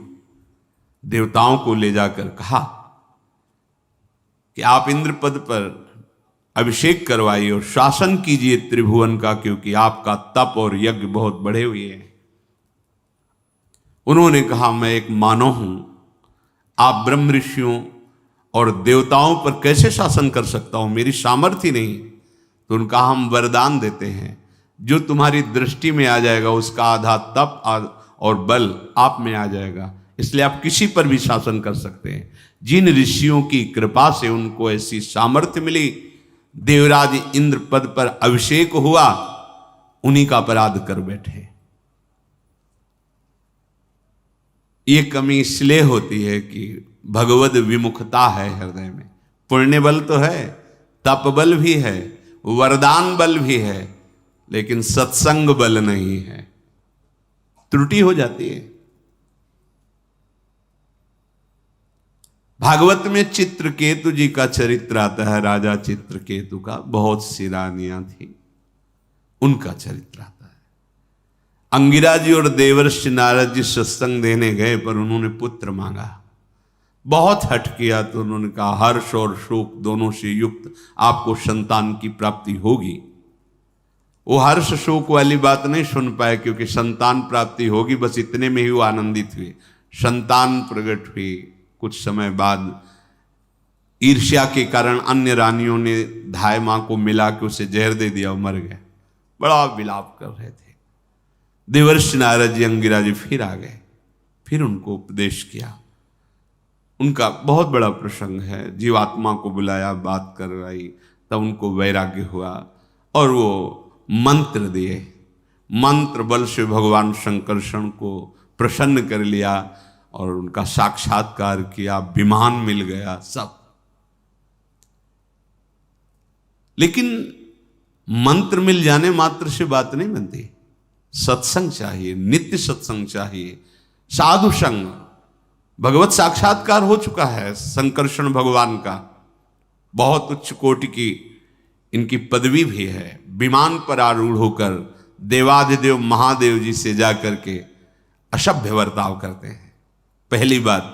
देवताओं को ले जाकर कहा कि आप इंद्र पद पर अभिषेक करवाइए और शासन कीजिए त्रिभुवन का, क्योंकि आपका तप और यज्ञ बहुत बढ़े हुए हैं। उन्होंने कहा मैं एक मानव हूं, आप ब्रह्म ऋषियों और देवताओं पर कैसे शासन कर सकता हूं, मेरी सामर्थ्य नहीं। तो उनका हम वरदान देते हैं, जो तुम्हारी दृष्टि में आ जाएगा उसका आधा तप और बल आप में आ जाएगा, इसलिए आप किसी पर भी शासन कर सकते हैं। जिन ऋषियों की कृपा से उनको ऐसी सामर्थ्य मिली, देवराज इंद्र पद पर अभिषेक हुआ, उन्हीं का अपराध कर बैठे। ये कमी इसलिए होती है कि भगवद विमुखता है हृदय में। पुण्य बल तो है, तप बल भी है, वरदान बल भी है, लेकिन सत्संग बल नहीं है, त्रुटि हो जाती है। भागवत में चित्रकेतु जी का चरित्र आता है, राजा चित्रकेतु का। बहुत सी रानियां थी, उनका चरित्र आता है। अंगिरा जी और देवर्षि नारद जी सत्संग देने गए, पर उन्होंने पुत्र मांगा। बहुत हठ किया तो उन्होंने कहा हर्ष और शोक दोनों से युक्त आपको संतान की प्राप्ति होगी। वो हर्ष शोक वाली बात नहीं सुन पाए, क्योंकि संतान प्राप्ति होगी बस इतने में ही वो आनंदित हुए। संतान प्रकट हुई, कुछ समय बाद ईर्ष्या के कारण अन्य रानियों ने धाय मां को मिला के उसे जहर दे दिया, वो मर गए। बड़ा विलाप कर रहे थे। देवर्षि नारद जी अंगिरा जी फिर आ गए, फिर उनको उपदेश किया। उनका बहुत बड़ा प्रसंग है, जीवात्मा को बुलाया, बात करवाई, तब उनको वैराग्य हुआ और वो मंत्र दिए। मंत्र बल से भगवान शंकरषण को प्रसन्न कर लिया और उनका साक्षात्कार किया, विमान मिल गया सब। लेकिन मंत्र मिल जाने मात्र से बात नहीं बनती, सत्संग चाहिए, नित्य सत्संग चाहिए, साधु संग। भगवत साक्षात्कार हो चुका है शंकरषण भगवान का, बहुत उच्च कोटि की इनकी पदवी भी है। विमान पर आरूढ़ होकर देवाधिदेव महादेव जी से जाकर के असभ्य बर्ताव करते हैं। पहली बात,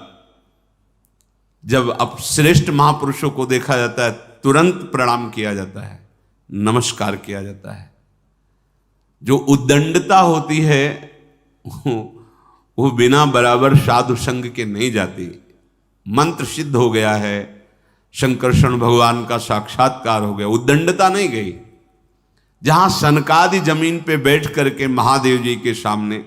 जब अब श्रेष्ठ महापुरुषों को देखा जाता है तुरंत प्रणाम किया जाता है, नमस्कार किया जाता है। जो उद्दंडता होती है वो बिना बराबर साधु संग के नहीं जाती। मंत्र सिद्ध हो गया है, शंकरषण भगवान का साक्षात्कार हो गया, उद्दंडता नहीं गई। जहां सनकादि जमीन पे बैठ करके महादेव जी के सामने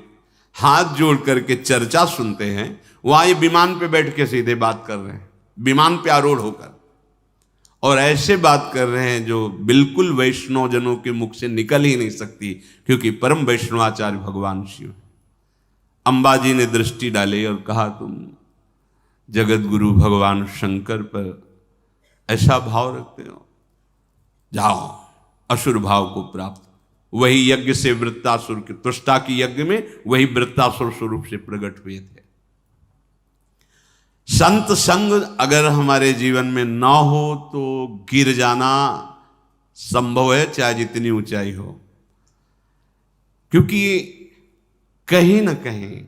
हाथ जोड़ करके चर्चा सुनते हैं, वहां ये विमान पे बैठ के सीधे बात कर रहे हैं, विमान पे आरूढ़ होकर, और ऐसे बात कर रहे हैं जो बिल्कुल वैष्णव जनों के मुख से निकल ही नहीं सकती, क्योंकि परम वैष्णवाचार्य भगवान शिव। अंबाजी ने दृष्टि डाली और कहा, तुम जगत गुरु भगवान शंकर पर ऐसा भाव रखते हो, जाओ असुर भाव को प्राप्त। वही यज्ञ से वृत्तासुर के, त्वष्टा की यज्ञ में वही वृत्तासुर स्वरूप से प्रकट हुए थे। संत संग अगर हमारे जीवन में ना हो तो गिर जाना संभव है, चाहे जितनी ऊंचाई हो, क्योंकि कहीं ना कहीं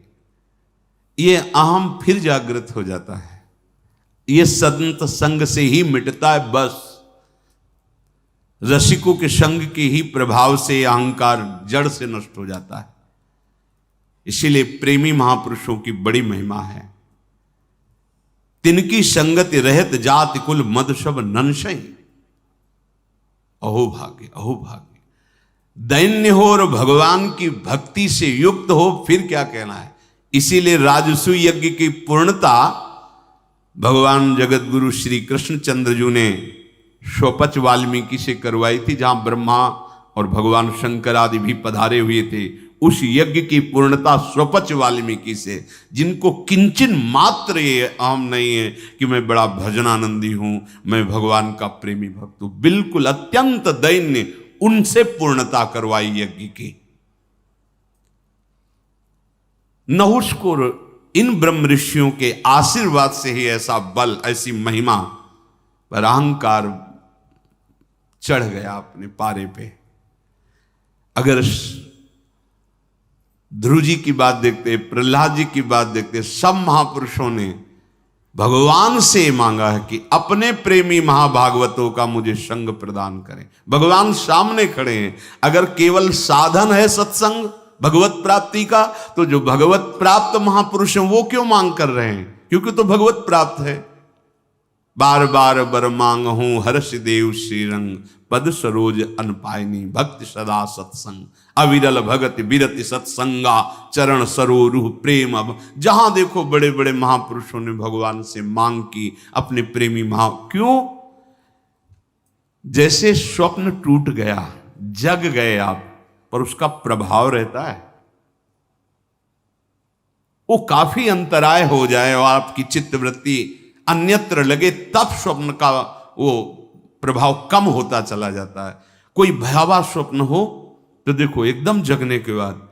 ये अहम फिर जागृत हो जाता है। ये संत संग से ही मिटता है, बस रसिकों के संग के ही प्रभाव से अहंकार जड़ से नष्ट हो जाता है। इसीलिए प्रेमी महापुरुषों की बड़ी महिमा है। तिनकी संगति रहत जाति कुल मद सब नंशय, अहो भाग्य अहो भाग्य। दैन्य हो और भगवान की भक्ति से युक्त हो, फिर क्या कहना है। इसीलिए राजसु यज्ञ की पूर्णता भगवान जगत गुरु श्री कृष्णचंद्र जी ने स्वपच वाल्मीकि से करवाई थी, जहां ब्रह्मा और भगवान शंकर आदि भी पधारे हुए थे। उस यज्ञ की पूर्णता स्वपच वाल्मीकि से, जिनको किंचन मात्र ये अहम नहीं है कि मैं बड़ा भजनानंदी हूं, मैं भगवान का प्रेमी भक्त हूं, बिल्कुल अत्यंत दैन्य, उनसे पूर्णता करवाई यज्ञ की। नहुष को इन ब्रह्म ऋषियों के आशीर्वाद से ही ऐसा बल, ऐसी महिमा, पर अहंकार चढ़ गया अपने पारे पे। अगर ध्रुव जी की बात देखते, प्रहलाद जी की बात देखते, सब महापुरुषों ने भगवान से मांगा है कि अपने प्रेमी महाभागवतों का मुझे संग प्रदान करें। भगवान सामने खड़े हैं। अगर केवल साधन है सत्संग भगवत प्राप्ति का, तो जो भगवत प्राप्त महापुरुष हैं वो क्यों मांग कर रहे हैं, क्योंकि तो भगवत प्राप्त है। बार बार बर मांग हूं हर्ष देव श्रीरंग, पद सरोज अनपायनी भक्ति सदा सत्संग, अविरल भगत बिरति सत्संगा, चरण सरोरुह प्रेम। अब जहां देखो बड़े बड़े महापुरुषों ने भगवान से मांग की, अपने प्रेमी क्यों? जैसे स्वप्न टूट गया, जग गए आप, पर उसका प्रभाव रहता है। वो काफी अंतराय हो जाए और आपकी चित्तवृत्ति अन्यत्र लगे, तब स्वप्न का वो प्रभाव कम होता चला जाता है। कोई भयावह स्वप्न हो तो देखो एकदम जगने के बाद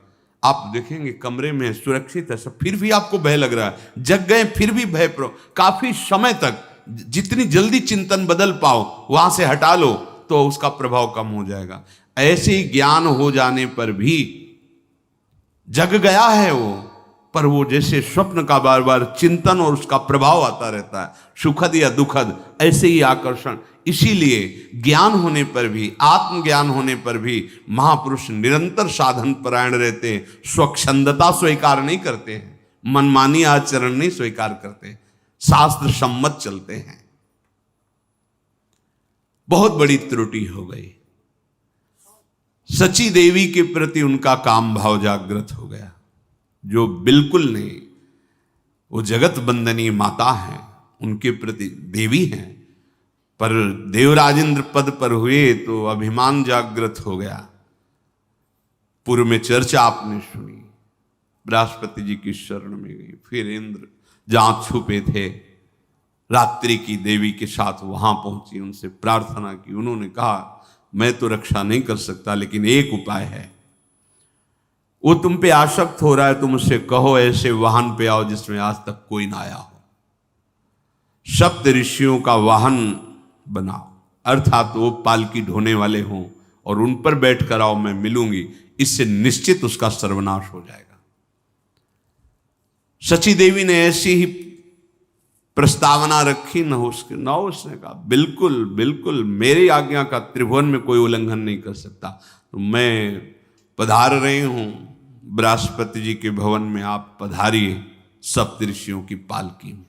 आप देखेंगे कमरे में सुरक्षित है सब, फिर भी आपको भय लग रहा है। जग गए फिर भी भय काफी समय तक, जितनी जल्दी चिंतन बदल पाओ वहां से हटा लो तो उसका प्रभाव कम हो जाएगा। ऐसे ही ज्ञान हो जाने पर भी जग गया है वो, पर वो जैसे स्वप्न का बार बार चिंतन और उसका प्रभाव आता रहता है, सुखद या दुखद, ऐसे ही आकर्षण। इसीलिए ज्ञान होने पर भी, आत्मज्ञान होने पर भी महापुरुष निरंतर साधन परायण रहते हैं। स्वच्छंदता स्वीकार नहीं करते हैं, मनमानी आचरण नहीं स्वीकार करते, शास्त्र सम्मत चलते हैं। बहुत बड़ी त्रुटि हो गई। सची देवी के प्रति उनका काम भाव जागृत हो गया, जो बिल्कुल नहीं। वो जगत बंदनी माता है, उनके प्रति देवी हैं, पर देवराजेंद्र पद पर हुए तो अभिमान जागृत हो गया। पूर्व में चर्चा आपने सुनी, बृहस्पति जी की शरण में गई, फिर इंद्र जहां छुपे थे रात्रि की देवी के साथ वहां पहुंची, उनसे प्रार्थना की। उन्होंने कहा मैं तो रक्षा नहीं कर सकता, लेकिन एक उपाय है। वो तुम पे आसक्त हो रहा है, तुम उससे कहो ऐसे वाहन पे आओ जिसमें आज तक कोई ना आया हो। सप्त ऋषियों का वाहन बनाओ, अर्थात वो पालकी ढोने वाले हों और उन पर बैठ कर आओ, मैं मिलूंगी। इससे निश्चित उसका सर्वनाश हो जाएगा। सची देवी ने ऐसी ही प्रस्तावना रखी नहुष की। नहुष ने कहा बिल्कुल बिल्कुल, मेरी आज्ञा का त्रिभुवन में कोई उल्लंघन नहीं कर सकता। तो मैं पधार रही हूं बृहस्पति जी के भवन में, आप पधारिए सप्तऋषियों की पालकी में।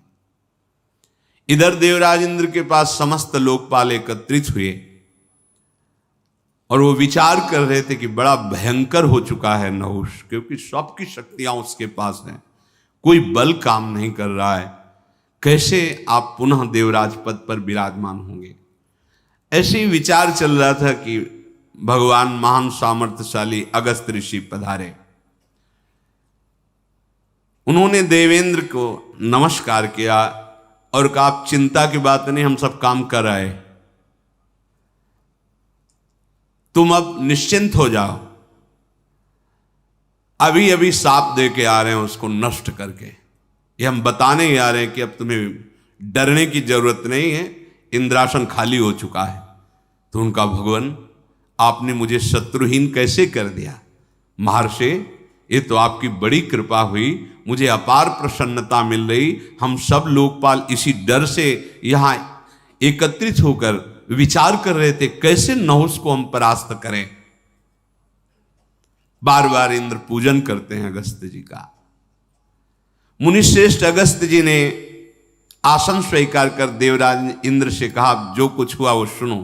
इधर देवराज इंद्र के पास समस्त लोकपाल एकत्रित हुए और वो विचार कर रहे थे कि बड़ा भयंकर हो चुका है नहुष, क्योंकि सबकी शक्तियां उसके पास हैं, कोई बल काम नहीं कर रहा है, कैसे आप पुनः देवराज पद पर विराजमान होंगे। ऐसे ही विचार चल रहा था कि भगवान महान सामर्थ्यशाली अगस्त ऋषि पधारे। उन्होंने देवेंद्र को नमस्कार किया और कहा आप चिंता की बात नहीं, हम सब काम कर आए, तुम अब निश्चिंत हो जाओ, अभी अभी साप दे के आ रहे हैं उसको नष्ट करके। ये हम बताने ही आ रहे हैं कि अब तुम्हें डरने की जरूरत नहीं है, इंद्रासन खाली हो चुका है। तो उनका भगवान आपने मुझे शत्रुहीन कैसे कर दिया? महर्षि, ये तो आपकी बड़ी कृपा हुई, मुझे अपार प्रसन्नता मिल रही। हम सब लोकपाल इसी डर से यहां एकत्रित होकर विचार कर रहे थे कैसे नहुष को हम परास्त करें। बार बार इंद्र पूजन करते हैं अगस्त जी का। मुनिश्रेष्ठ अगस्त जी ने आसन स्वीकार कर देवराज इंद्र से कहा जो कुछ हुआ वो सुनो।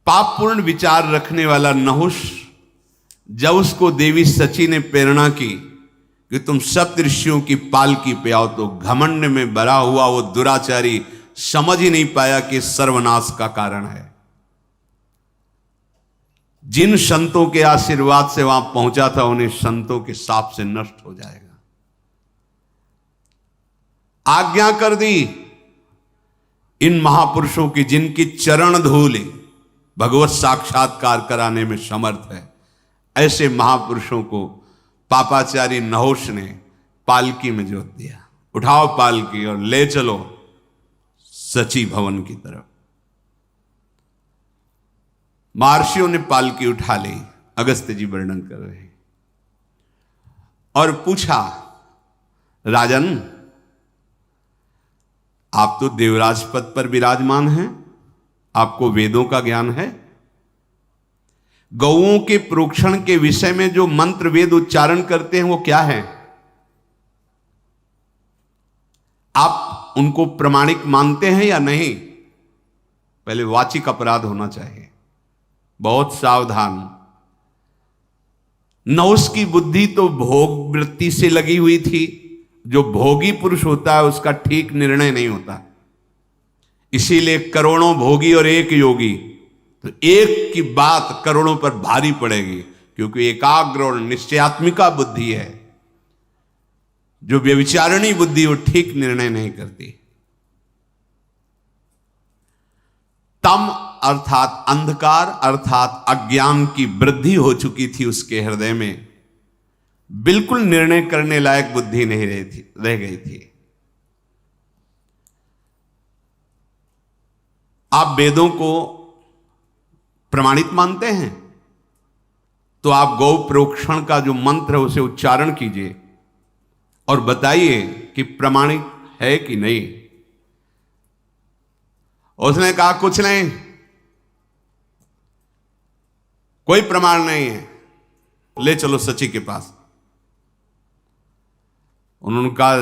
पापपूर्ण विचार रखने वाला नहुष, जब उसको देवी सची ने प्रेरणा की कि तुम सप्तऋषियों की पालकी पे आओ, तो घमंड में भरा हुआ वो दुराचारी समझ ही नहीं पाया कि सर्वनाश का कारण है। जिन संतों के आशीर्वाद से वहां पहुंचा था, उन्हें संतों के शाप से नष्ट हो जाएगा। आज्ञा कर दी इन महापुरुषों की जिनकी चरण धूल भगवत साक्षात्कार कराने में समर्थ है, ऐसे महापुरुषों को पापाचारी नहुष ने पालकी में जोत दिया। उठाओ पालकी और ले चलो सची भवन की तरफ। महर्षियों ने पालकी उठा ली, अगस्त जी वर्णन कर रहे हैं, और पूछा राजन, आप तो देवराज पद पर विराजमान हैं, आपको वेदों का ज्ञान है? गौओं के प्रोक्षण के विषय में जो मंत्र वेद उच्चारण करते हैं वो क्या है? आप उनको प्रमाणिक मानते हैं या नहीं? पहले वाचिक अपराध होना चाहिए। बहुत सावधान। नहुष की बुद्धि तो भोग वृत्ति से लगी हुई थी। जो भोगी पुरुष होता है उसका ठीक निर्णय नहीं होता, इसीलिए करोड़ों भोगी और एक योगी, तो एक की बात करोड़ों पर भारी पड़ेगी, क्योंकि एकाग्र और निश्चयात्मिका बुद्धि है। जो व्यभिचारिणी बुद्धि वो ठीक निर्णय नहीं करती। तम अर्थात अंधकार अर्थात अज्ञान की वृद्धि हो चुकी थी उसके हृदय में, बिल्कुल निर्णय करने लायक बुद्धि नहीं रह गई थी। आप वेदों को प्रमाणित मानते हैं तो आप गौ प्रोक्षण का जो मंत्र है उसे उच्चारण कीजिए और बताइए कि प्रमाणित है कि नहीं। उसने कहा कुछ नहीं, कोई प्रमाण नहीं है, ले चलो सची के पास। उन्होंने कहा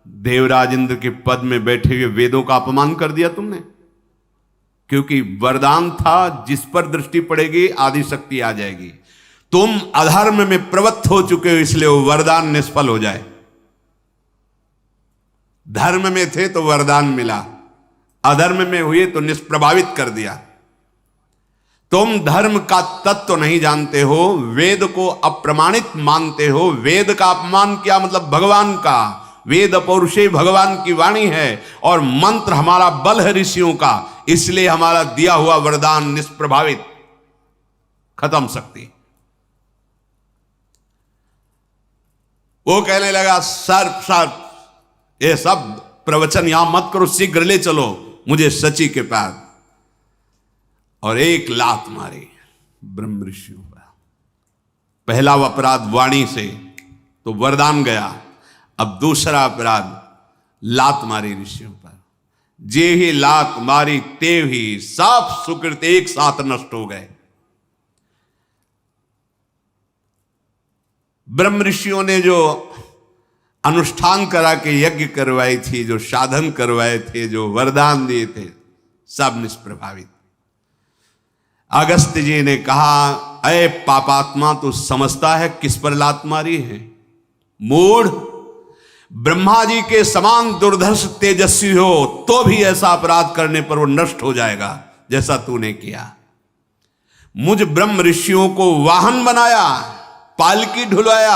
देवराज इंद्र के पद में बैठे हुए वेदों का अपमान कर दिया तुमने, क्योंकि वरदान था जिस पर दृष्टि पड़ेगी आदि शक्ति आ जाएगी। तुम अधर्म में प्रवृत्त हो चुके हो, इसलिए वो वरदान निष्फल हो जाए। धर्म में थे तो वरदान मिला, अधर्म में हुए तो निष्प्रभावित कर दिया। तुम धर्म का तत्व नहीं जानते हो, वेद को अप्रमाणित मानते हो। वेद का अपमान क्या मतलब? भगवान का। वेद पौरुषे भगवान की वाणी है और मंत्र हमारा बल है ऋषियों का, इसलिए हमारा दिया हुआ वरदान निष्प्रभावित, खत्म शक्ति। वो कहने लगा सर्प सर्प ये सब प्रवचन यहां मत करो, शीघ्र ले चलो मुझे सची के पास। और एक लात मारी, ब्रह्म ऋषियों पर। पहला अपराध वाणी से तो वरदान गया, अब दूसरा अपराध लात मारी ऋषियों पर। जे ही लात मारी तेव ही सब सुकृत एक साथ नष्ट हो गए। ब्रह्म ऋषियों ने जो अनुष्ठान करा के यज्ञ करवाई थी, जो साधन करवाए थे, जो वरदान दिए थे, सब निष्प्रभावित। अगस्त्य जी ने कहा, अरे पापात्मा, तू समझता है किस पर लात मारी है? मूढ़, ब्रह्मा जी के समान दुर्धर्ष तेजस्वी हो तो भी ऐसा अपराध करने पर वो नष्ट हो जाएगा जैसा तूने किया। मुझ ब्रह्म ऋषियों को वाहन बनाया, पालकी ढुलाया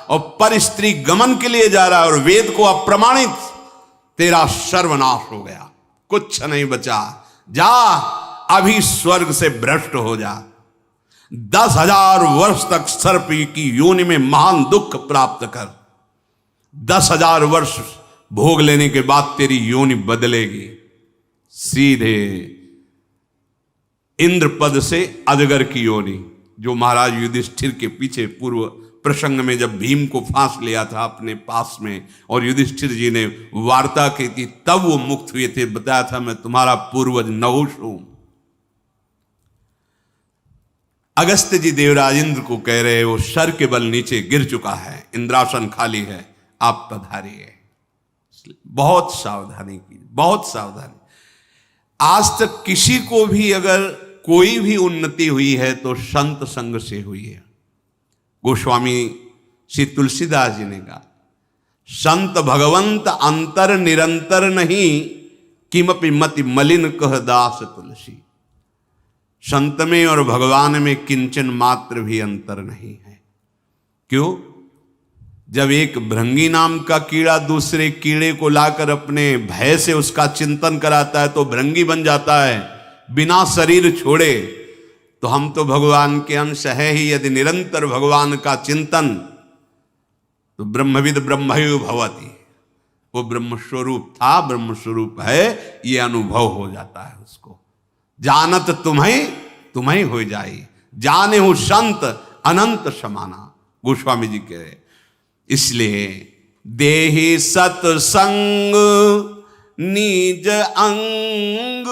और पर स्त्री गमन के लिए जा रहा है और वेद को अप्रमाणित, तेरा सर्वनाश हो गया, कुछ नहीं बचा। जा अभी स्वर्ग से भ्रष्ट हो जा। 10,000 वर्ष तक सर्प की योनि में महान दुख प्राप्त कर। 10,000 वर्ष भोग लेने के बाद तेरी योनि बदलेगी, सीधे इंद्र पद से अजगर की योनि। जो महाराज युधिष्ठिर के पीछे पूर्व प्रसंग में जब भीम को फांस लिया था अपने पास में और युधिष्ठिर जी ने वार्ता की थी, तब वो मुक्त हुए थे। बताया था मैं तुम्हारा पूर्वज नहुष हूं। अगस्त्य जी देवराज इंद्र को कह रहे, वो सर के बल नीचे गिर चुका है, इंद्रासन खाली है, आप पधारिए। बहुत सावधानी की, बहुत सावधानी। आज तक किसी को भी अगर कोई भी उन्नति हुई है तो संत संग से हुई है। गोस्वामी श्री तुलसीदास जी ने कहा, संत भगवंत अंतर निरंतर नहीं, किमपि मति मलिन कह दास तुलसी। संत में और भगवान में किंचन मात्र भी अंतर नहीं है। क्यों? जब एक भृंगी नाम का कीड़ा दूसरे कीड़े को लाकर अपने भय से उसका चिंतन कराता है तो भृंगी बन जाता है बिना शरीर छोड़े। तो हम तो भगवान के अंश है ही। यदि निरंतर भगवान का चिंतन, तो ब्रह्मविद ब्रह्मैव भवति, वो ब्रह्म स्वरूप था, ब्रह्म स्वरूप है, ये अनुभव हो जाता है उसको। जानत तुम्हें हो जाई, जाने हो संत अनंत समाना, गोस्वामी जी कह रहे। इसलिए देहि सत्संग निज अंग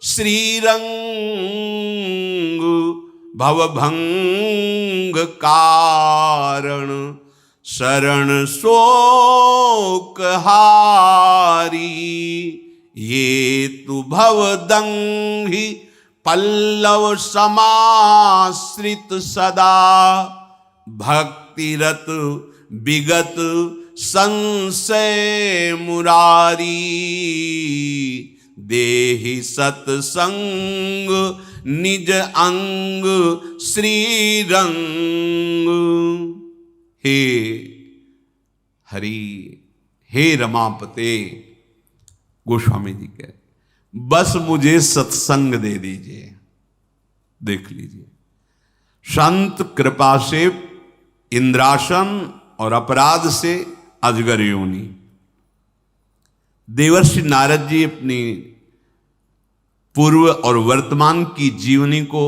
श्रीरंग भवभंग कारण शरण शोक हारी। ये तु भवदंहि पल्लव समाश्रित सदा भक्तिरत विगत संशय मुरारी। देहि सत्संग निज अंग श्रीरंग। हे हरि, हे रमापते, गोस्वामी जी कह, बस मुझे सत्संग दे दीजिए। देख लीजिए, संत कृपा से इंद्रासन और अपराध से अजगर योनि। देवर्षि नारद जी अपनी पूर्व और वर्तमान की जीवनी को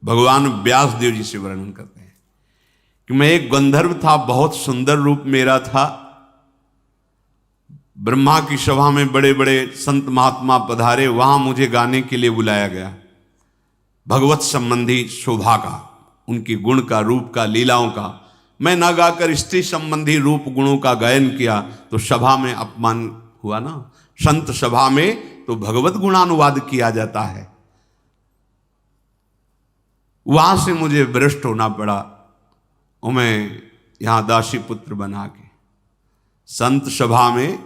भगवान व्यास देव जी से वर्णन करते हैं कि मैं एक गंधर्व था, बहुत सुंदर रूप मेरा था। ब्रह्मा की सभा में बड़े बड़े संत महात्मा पधारे, वहां मुझे गाने के लिए बुलाया गया। भगवत संबंधी शोभा का, उनकी गुण का, रूप का, लीलाओं का। मैं ना गाकर स्त्री संबंधी रूप गुणों का गायन किया तो सभा में अपमान हुआ ना। संत सभा में तो भगवत गुणानुवाद किया जाता है। वहां से मुझे भ्रष्ट होना पड़ा और मैं यहां दासी पुत्र बना के संत सभा में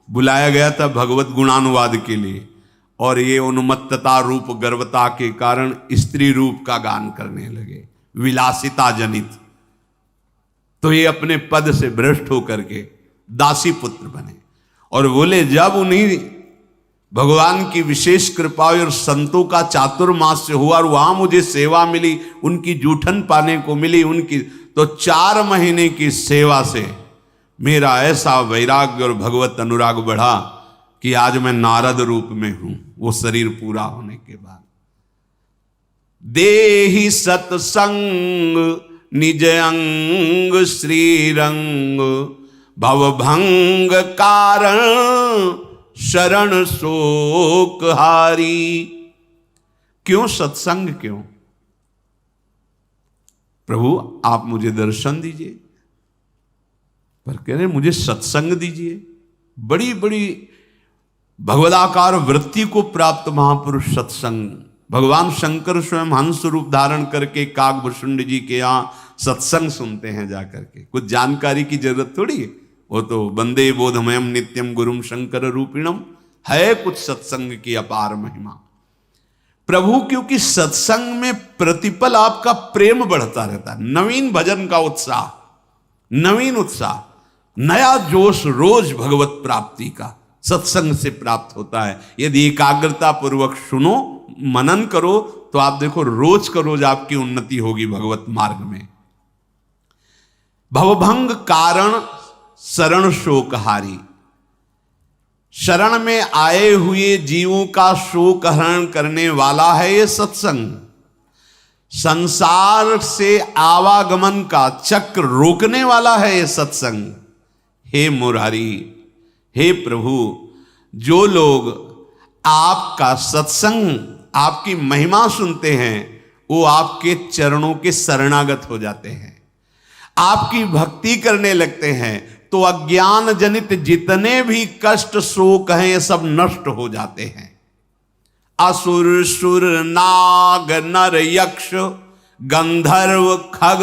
बुलाया गया था भगवत गुणानुवाद के लिए, और ये उन्मत्तता रूप गर्वता के कारण स्त्री रूप का गान करने लगे, विलासिता जनित। तो ये अपने पद से भ्रष्ट होकर के दासी पुत्र बने और बोले, जब उन्हीं भगवान की विशेष कृपा और संतों का चातुर्मास से हुआ और वहां मुझे सेवा मिली, उनकी जूठन पाने को मिली उनकी, तो 4 महीने की सेवा से मेरा ऐसा वैराग्य और भगवत अनुराग बढ़ा कि आज मैं नारद रूप में हूं, वो शरीर पूरा होने के बाद। देहि सत्संग निज अंग श्रीरंग, भवभंग कारण शरण शोक हारी। क्यों सत्संग, क्यों? प्रभु आप मुझे दर्शन दीजिए, पर कह रहे मुझे सत्संग दीजिए। बड़ी बड़ी भगवदाकार वृत्ति को प्राप्त महापुरुष सत्संग। भगवान शंकर स्वयं हंस रूप धारण करके काकभूषुंड जी के यहाँ सत्संग सुनते हैं जाकर के। कुछ जानकारी की जरूरत थोड़ी है, वो तो वंदे बोधमयम नित्यम गुरुम शंकर रूपिणम है। कुछ सत्संग की अपार महिमा प्रभु, क्योंकि सत्संग में प्रतिपल आपका प्रेम बढ़ता रहता है। नवीन भजन का उत्साह, नवीन उत्साह, नया जोश रोज भगवत प्राप्ति का सत्संग से प्राप्त होता है। यदि एकाग्रता पूर्वक सुनो, मनन करो, तो आप देखो रोज का रोज आपकी उन्नति होगी भगवत मार्ग में। भवभंग कारण शरण शोकहारी, शरण में आए हुए जीवों का शोक हरण करने वाला है ये सत्संग। संसार से आवागमन का चक्र रोकने वाला है ये सत्संग। हे मुरारी, हे प्रभु, जो लोग आपका सत्संग, आपकी महिमा सुनते हैं, वो आपके चरणों के शरणागत हो जाते हैं, आपकी भक्ति करने लगते हैं, तो अज्ञान जनित जितने भी कष्ट शोक हैं ये सब नष्ट हो जाते हैं। असुर सुर नाग नर यक्ष गंधर्व खग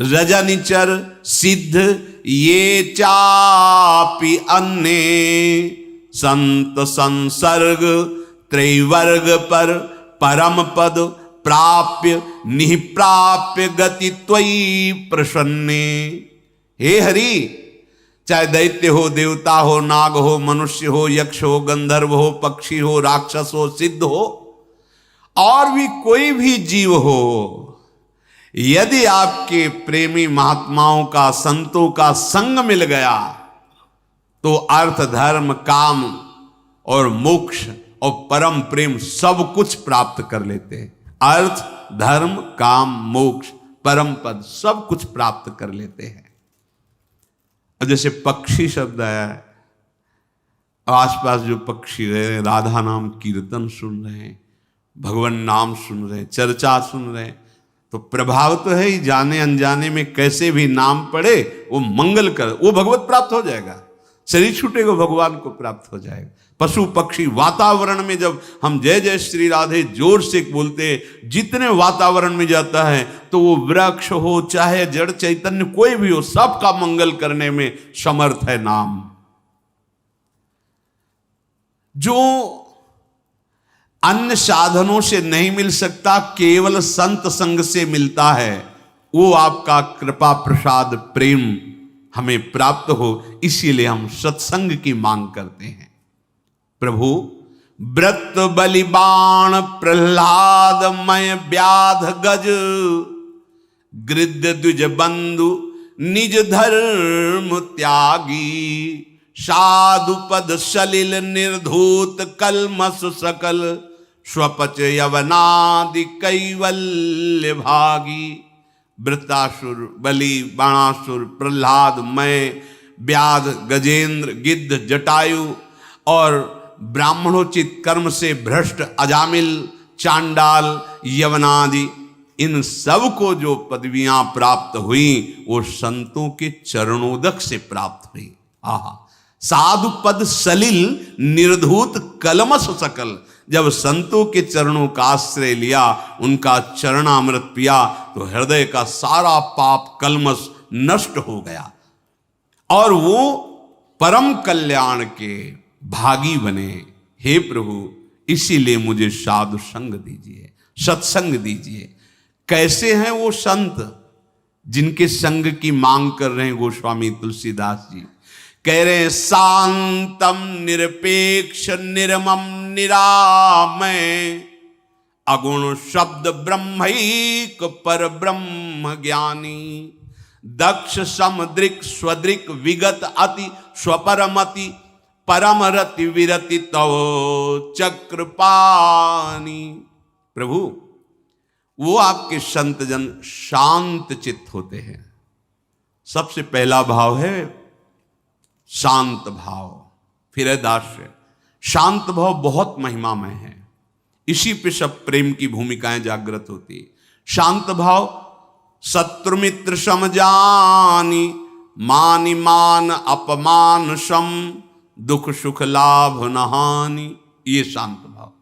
रजनिचर सिद्ध ये चापि अन्य, संत संसर्ग त्रैवर्ग पर परम पद प्राप्य निप्राप्य गति त्वयि प्रसन्ने। हे हरि, चाहे दैत्य हो, देवता हो, नाग हो, मनुष्य हो, यक्ष हो, गंधर्व हो, पक्षी हो, राक्षस हो, सिद्ध हो, और भी कोई भी जीव हो, यदि आपके प्रेमी महात्माओं का, संतों का संग मिल गया तो अर्थ धर्म काम और मोक्ष और परम प्रेम सब कुछ प्राप्त कर लेते हैं। अर्थ धर्म काम मोक्ष परम पद सब कुछ प्राप्त कर लेते हैं। अब जैसे पक्षी शब्द आया है, आसपास जो पक्षी रह रहे हैं, राधा नाम कीर्तन सुन रहे हैं, भगवान नाम सुन रहे हैं, चर्चा सुन रहे हैं, तो प्रभाव तो है ही, जाने अनजाने में कैसे भी नाम पड़े वो मंगल कर, वो भगवत प्राप्त हो जाएगा। शरीर छूटेगा भगवान को प्राप्त हो जाएगा। पशु पक्षी वातावरण में जब हम जय जय श्री राधे जोर से बोलते, जितने वातावरण में जाता है तो वो वृक्ष हो चाहे जड़ चैतन्य कोई भी हो, सबका मंगल करने में समर्थ है नाम। जो अन्य साधनों से नहीं मिल सकता, केवल संत संग से मिलता है, वो आपका कृपा प्रसाद प्रेम हमें प्राप्त हो, इसीलिए हम सत्संग की मांग करते हैं। प्रभु व्रत बलिबाण प्रहलाद मय व्याध गज, गृध्य द्विज बंधु निज धर्म त्यागी, साधु पद सलिल निर्धूत कलमस सकल, स्वपच यवनादि कैवल्य भागी। वृत्तासुर बलि बाणासुर प्रहलाद मय व्याध गजेंद्र गिद्ध जटायु और ब्राह्मणोचित कर्म से भ्रष्ट अजामिल चांडाल यवनादि, इन सब को जो पदवियां प्राप्त हुई वो संतों के चरणोदक से प्राप्त हुई। आहा, साधु पद सलिल निर्धूत कलमस सकल, जब संतों के चरणों का आश्रय लिया, उनका चरणामृत पिया, तो हृदय का सारा पाप कलमस नष्ट हो गया और वो परम कल्याण के भागी बने। हे प्रभु, इसीलिए मुझे साधु संग दीजिए, सत्संग दीजिए। कैसे हैं वो संत जिनके संग की मांग कर रहे हैं गोस्वामी तुलसीदास जी? कह रहे शांतम निरपेक्ष निर्मम निरामय, अगुण शब्द ब्रह्मैक पर ब्रह्म ज्ञानी, दक्ष समदृक स्वदृक विगत अति स्वपरमति, परम रति विरति तव चक्रपानी। प्रभु, वो आपके संत जन शांत चित्त होते हैं। सबसे पहला भाव है शांत भाव, फिर है दास्य। शांत भाव बहुत महिमामय है, इसी पे सब प्रेम की भूमिकाएं जागृत होती है। शांत भाव शत्रु मित्र समजानी, मानि मान अपमान सम, दुख सुख लाभ न हानि, ये शांत भाव।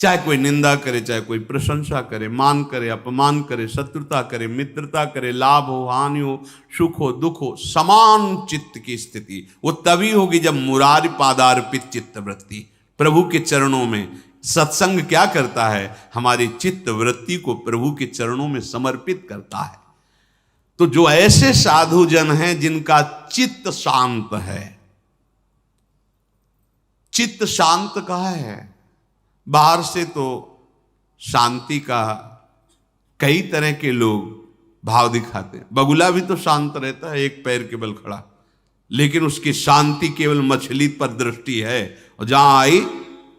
चाहे कोई निंदा करे, चाहे कोई प्रशंसा करे, मान करे, अपमान करे, शत्रुता करे, मित्रता करे, लाभ हो, हानि हो, सुख हो, दुख हो, समान चित्त की स्थिति वो तभी होगी जब मुरारी पादार्पित चित्त वृत्ति। प्रभु के चरणों में सत्संग क्या करता है, हमारी चित्त वृत्ति को प्रभु के चरणों में समर्पित करता है। तो जो ऐसे साधु जन हैं जिनका चित्त शांत है, चित्त शांत कहाँ है? बाहर से तो शांति का कई तरह के लोग भाव दिखाते हैं। बगुला भी तो शांत रहता है, एक पैर के बल खड़ा, लेकिन उसकी शांति केवल मछली पर दृष्टि है, और जहां आई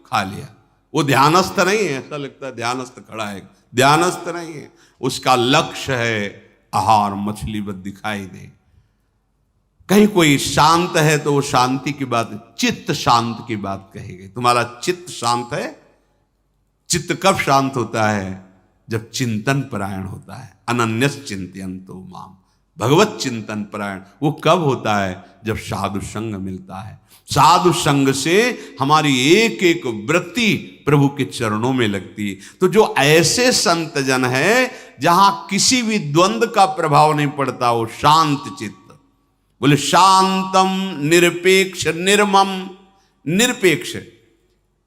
खा लिया। वो ध्यानस्थ नहीं है, ऐसा लगता है ध्यानस्थ खड़ा है, ध्यानस्थ नहीं है। उसका लक्ष्य है आहार, मछली बस दिखाई दे। कहीं कोई शांत है तो वो शांति की बात, चित्त शांत की बात कही गई। तुम्हारा चित्त शांत है। चित्त कब शांत होता है? जब चिंतन परायण होता है। अनन्यस चिंतयन्तो माम, भगवत चिंतन परायण। वो कब होता है? जब साधु संग मिलता है। साधु संग से हमारी एक एक वृत्ति प्रभु के चरणों में लगती है। तो जो ऐसे संत जन है जहां किसी भी द्वंद्व का प्रभाव नहीं पड़ता, वो शांत चित्त। बोले शांतम निरपेक्ष निर्मम। निरपेक्ष,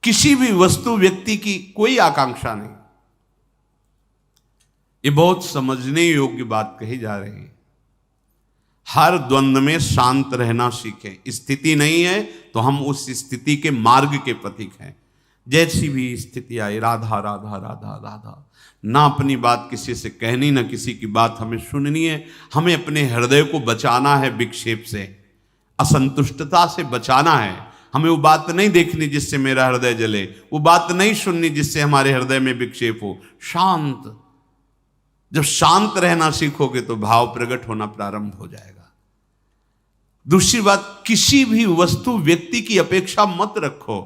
किसी भी वस्तु व्यक्ति की कोई आकांक्षा नहीं। ये बहुत समझने योग्य बात कही जा रही है। हर द्वंद्व में शांत रहना सीखें। स्थिति नहीं है तो हम उस स्थिति के मार्ग के पथिक हैं। जैसी भी स्थिति आई, राधा राधा राधा राधा, ना अपनी बात किसी से कहनी, ना किसी की बात हमें सुननी है। हमें अपने हृदय को बचाना है विक्षेप से, असंतुष्टता से बचाना है। हमें वो बात नहीं देखनी जिससे मेरा हृदय जले, वो बात नहीं सुननी जिससे हमारे हृदय में विक्षेप हो। शांत, जब शांत रहना सीखोगे तो भाव प्रकट होना प्रारंभ हो जाएगा। दूसरी बात, किसी भी वस्तु व्यक्ति की अपेक्षा मत रखो।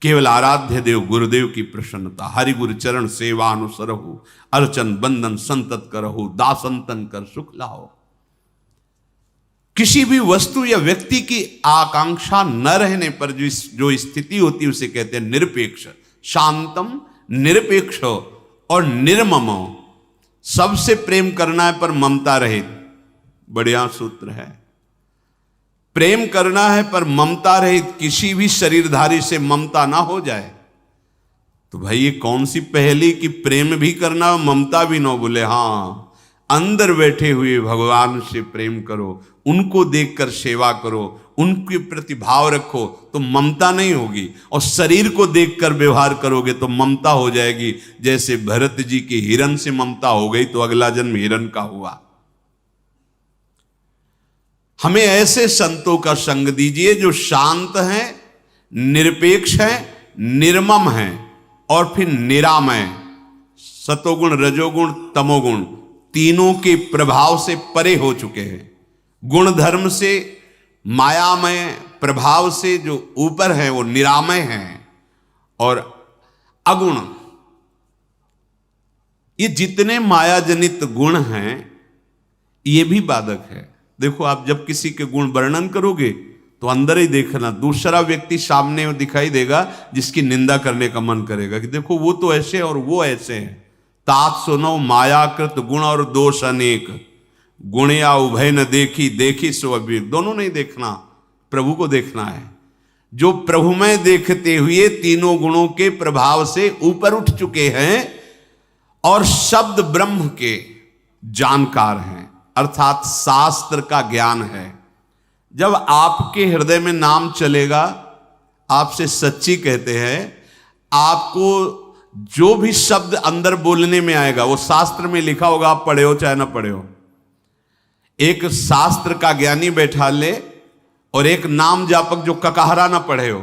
केवल आराध्य देव गुरुदेव की प्रसन्नता, हरि गुरु चरण सेवा अनुसरहु, अर्चन बंदन संतत करहु, दासंतन कर सुख लाओ। किसी भी वस्तु या व्यक्ति की आकांक्षा न रहने पर जो स्थिति होती है उसे कहते हैं निरपेक्ष। शांतम, निरपेक्ष और निर्मम। सबसे प्रेम करना है पर ममता रहित, बढ़िया सूत्र है। प्रेम करना है पर ममता रहित, किसी भी शरीरधारी से ममता ना हो जाए। तो भाई ये कौन सी पहेली कि प्रेम भी करना ममता भी ना? बोले हाँ, अंदर बैठे हुए भगवान से प्रेम करो, उनको देखकर सेवा करो, उनके प्रति भाव रखो तो ममता नहीं होगी। और शरीर को देखकर व्यवहार करोगे तो ममता हो जाएगी। जैसे भरत जी की हिरण से ममता हो गई तो अगला जन्म हिरण का हुआ। हमें ऐसे संतों का संग दीजिए जो शांत हैं, निरपेक्ष हैं, निर्मम हैं और फिर निरामय। सतोगुण, रजोगुण, तमोगुण तीनों के प्रभाव से परे हो चुके हैं। गुण धर्म से, मायामय प्रभाव से जो ऊपर है वो निरामय हैं। और अगुण, ये जितने मायाजनित गुण हैं ये भी बाधक है। देखो, आप जब किसी के गुण वर्णन करोगे तो अंदर ही देखना, दूसरा व्यक्ति सामने दिखाई देगा जिसकी निंदा करने का मन करेगा कि देखो वो तो ऐसे और वो ऐसे हैं। तात सुनो मायाकृत गुण और दोष अनेक, गुण या उभय न देखी, देखी सो अविवेक। दोनों नहीं देखना, प्रभु को देखना है। जो प्रभु में देखते हुए तीनों गुणों के प्रभाव से ऊपर उठ चुके हैं और शब्द ब्रह्म के जानकार हैं, अर्थात शास्त्र का ज्ञान है। जब आपके हृदय में नाम चलेगा, आपसे सच्ची कहते हैं, आपको जो भी शब्द अंदर बोलने में आएगा वो शास्त्र में लिखा होगा, आप पढ़े हो चाहे ना पढ़े हो। एक शास्त्र का ज्ञानी बैठा ले और एक नाम जापक जो ककहरा ना पढ़े हो,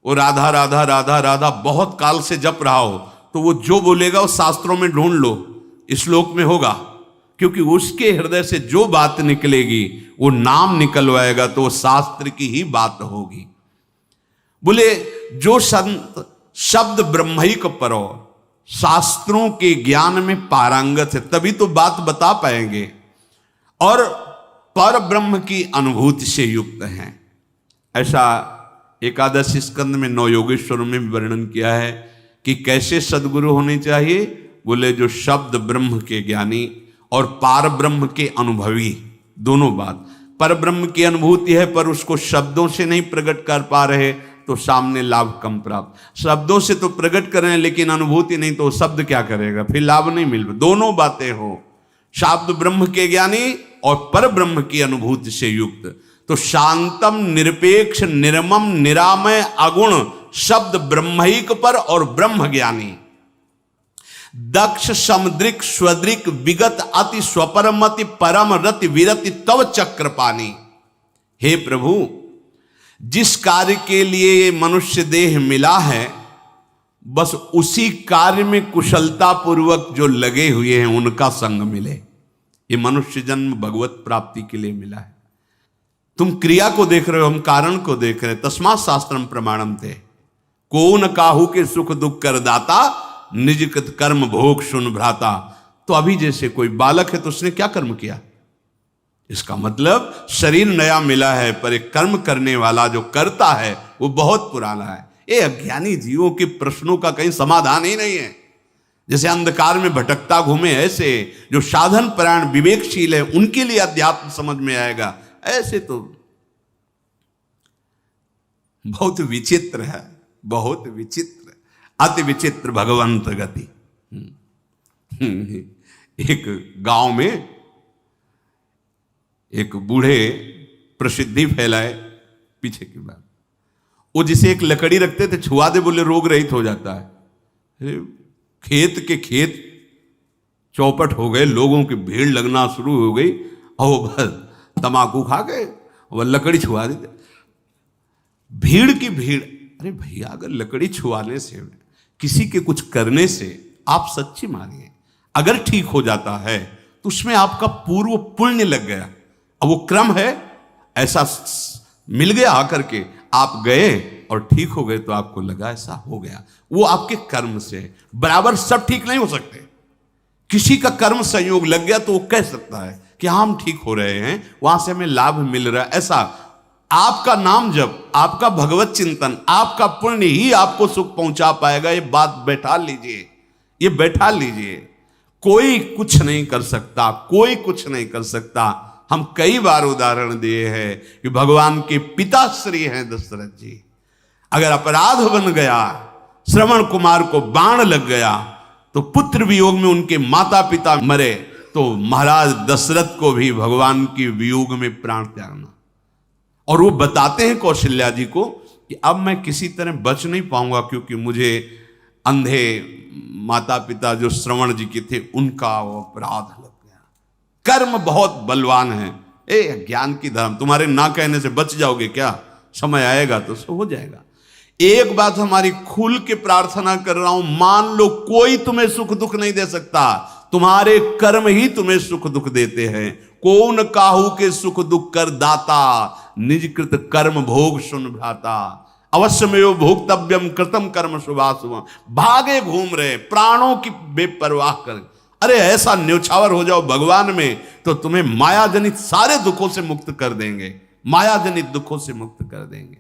वो राधा राधा राधा राधा बहुत काल से जप रहा हो, तो वो जो बोलेगा वो शास्त्रों में ढूंढ लो, श्लोक में होगा, क्योंकि उसके हृदय से जो बात निकलेगी वो नाम निकलवाएगा तो वो शास्त्र की ही बात होगी। बोले जो संत शब्द ब्रह्मैक परो, शास्त्रों के ज्ञान में पारंगत है, तभी तो बात बता पाएंगे और पर ब्रह्म की अनुभूति से युक्त हैं। ऐसा एकादश स्कंद में 9 योगेश्वरों में भी वर्णन किया है कि कैसे सद्गुरु होने चाहिए। बोले जो शब्द ब्रह्म के ज्ञानी और पार ब्रह्म के अनुभवी, दोनों बात। पर ब्रह्म की अनुभूति है पर उसको शब्दों से नहीं प्रकट कर पा रहे तो सामने लाभ कम प्राप्त। शब्दों से तो प्रकट कर रहे हैं लेकिन अनुभूति नहीं, तो शब्द क्या करेगा, फिर लाभ नहीं मिल। दोनों बातें हो, शब्द ब्रह्म के ज्ञानी और पर ब्रह्म की अनुभूति से युक्त। तो शांतम निरपेक्ष निर्मम निरामय अगुण शब्द ब्रह्मैक पर और ब्रह्म ज्ञानी, दक्ष समुद्रिक स्वद्रिक विगत अति स्वपरमति परम रति विरति तव चक्रपाणी। हे प्रभु, जिस कार्य के लिए ये मनुष्य देह मिला है, बस उसी कार्य में कुशलता पूर्वक जो लगे हुए हैं उनका संग मिले। ये मनुष्य जन्म भगवत प्राप्ति के लिए मिला है। तुम क्रिया को देख रहे हो, हम कारण को देख रहे हैं। तस्मात् शास्त्रम प्रमाणम थे, को न काहू के सुख दुख कर दाता, निज कृत कर्म भोग सुन भ्राता। तो अभी जैसे कोई बालक है तो उसने क्या कर्म किया, इसका मतलब शरीर नया मिला है पर एक कर्म करने वाला जो करता है वो बहुत पुराना है। ये अज्ञानी जीवों के प्रश्नों का कहीं समाधान ही नहीं है। जैसे अंधकार में भटकता घूमे, ऐसे जो साधन परायण विवेकशील है उनके लिए अध्यात्म समझ में आएगा। ऐसे तो बहुत विचित्र है, बहुत विचित्र, अति विचित्र भगवंत गति। एक गांव में एक बूढ़े प्रसिद्धि फैलाए पीछे की बात, वो जिसे एक लकड़ी रखते थे, छुआ दे बोले रोग रहित हो जाता है। खेत के खेत चौपट हो गए, लोगों की भीड़ लगना शुरू हो गई और बस तमाकू खा गए, वह लकड़ी छुआ देते, भीड़ की भीड़। अरे भैया, अगर लकड़ी छुआने से, किसी के कुछ करने से आप सच्ची मानिए अगर ठीक हो जाता है तो उसमें आपका पूर्व पुण्य लग गया। अब वो क्रम है, ऐसा मिल गया आकर के, आप गए और ठीक हो गए तो आपको लगा ऐसा हो गया, वो आपके कर्म से। बराबर सब ठीक नहीं हो सकते, किसी का कर्म संयोग लग गया तो वो कह सकता है कि हम ठीक हो रहे हैं, वहां से हमें लाभ मिल रहा है। ऐसा आपका नाम जप, आपका भगवत चिंतन, आपका पुण्य ही आपको सुख पहुंचा पाएगा। ये बात बैठा लीजिए, ये बैठा लीजिए। कोई कुछ नहीं कर सकता, कोई कुछ नहीं कर सकता। हम कई बार उदाहरण दिए हैं कि भगवान के पिताश्री हैं दशरथ जी, अगर अपराध बन गया, श्रवण कुमार को बाण लग गया तो पुत्र वियोग में उनके माता पिता मरे, तो महाराज दशरथ को भी भगवान की वियोग में प्राण त्यागना। और वो बताते हैं कौशल्या जी को कि अब मैं किसी तरह बच नहीं पाऊंगा, क्योंकि मुझे अंधे माता पिता जो श्रवण जी के थे उनका वो अपराध लग गया। कर्म बहुत बलवान है। ए ज्ञान की धर्म, तुम्हारे ना कहने से बच जाओगे क्या, समय आएगा तो सब हो जाएगा। एक बात हमारी खुल के प्रार्थना कर रहा हूं, मान लो कोई तुम्हें सुख दुख नहीं दे सकता, तुम्हारे कर्म ही तुम्हें सुख दुख देते हैं। कौन काहू के सुख दुख कर दाता, निज कृत कर्म भोग सुन भ्राता। अवश्य में वो भोक्तव्यम कृतम कर्म शुभाशुभ। भागे घूम रहे, प्राणों की बेपरवाह कर। अरे ऐसा न्यौछावर हो जाओ भगवान में तो तुम्हें माया जनित सारे दुखों से मुक्त कर देंगे, माया जनित दुखों से मुक्त कर देंगे।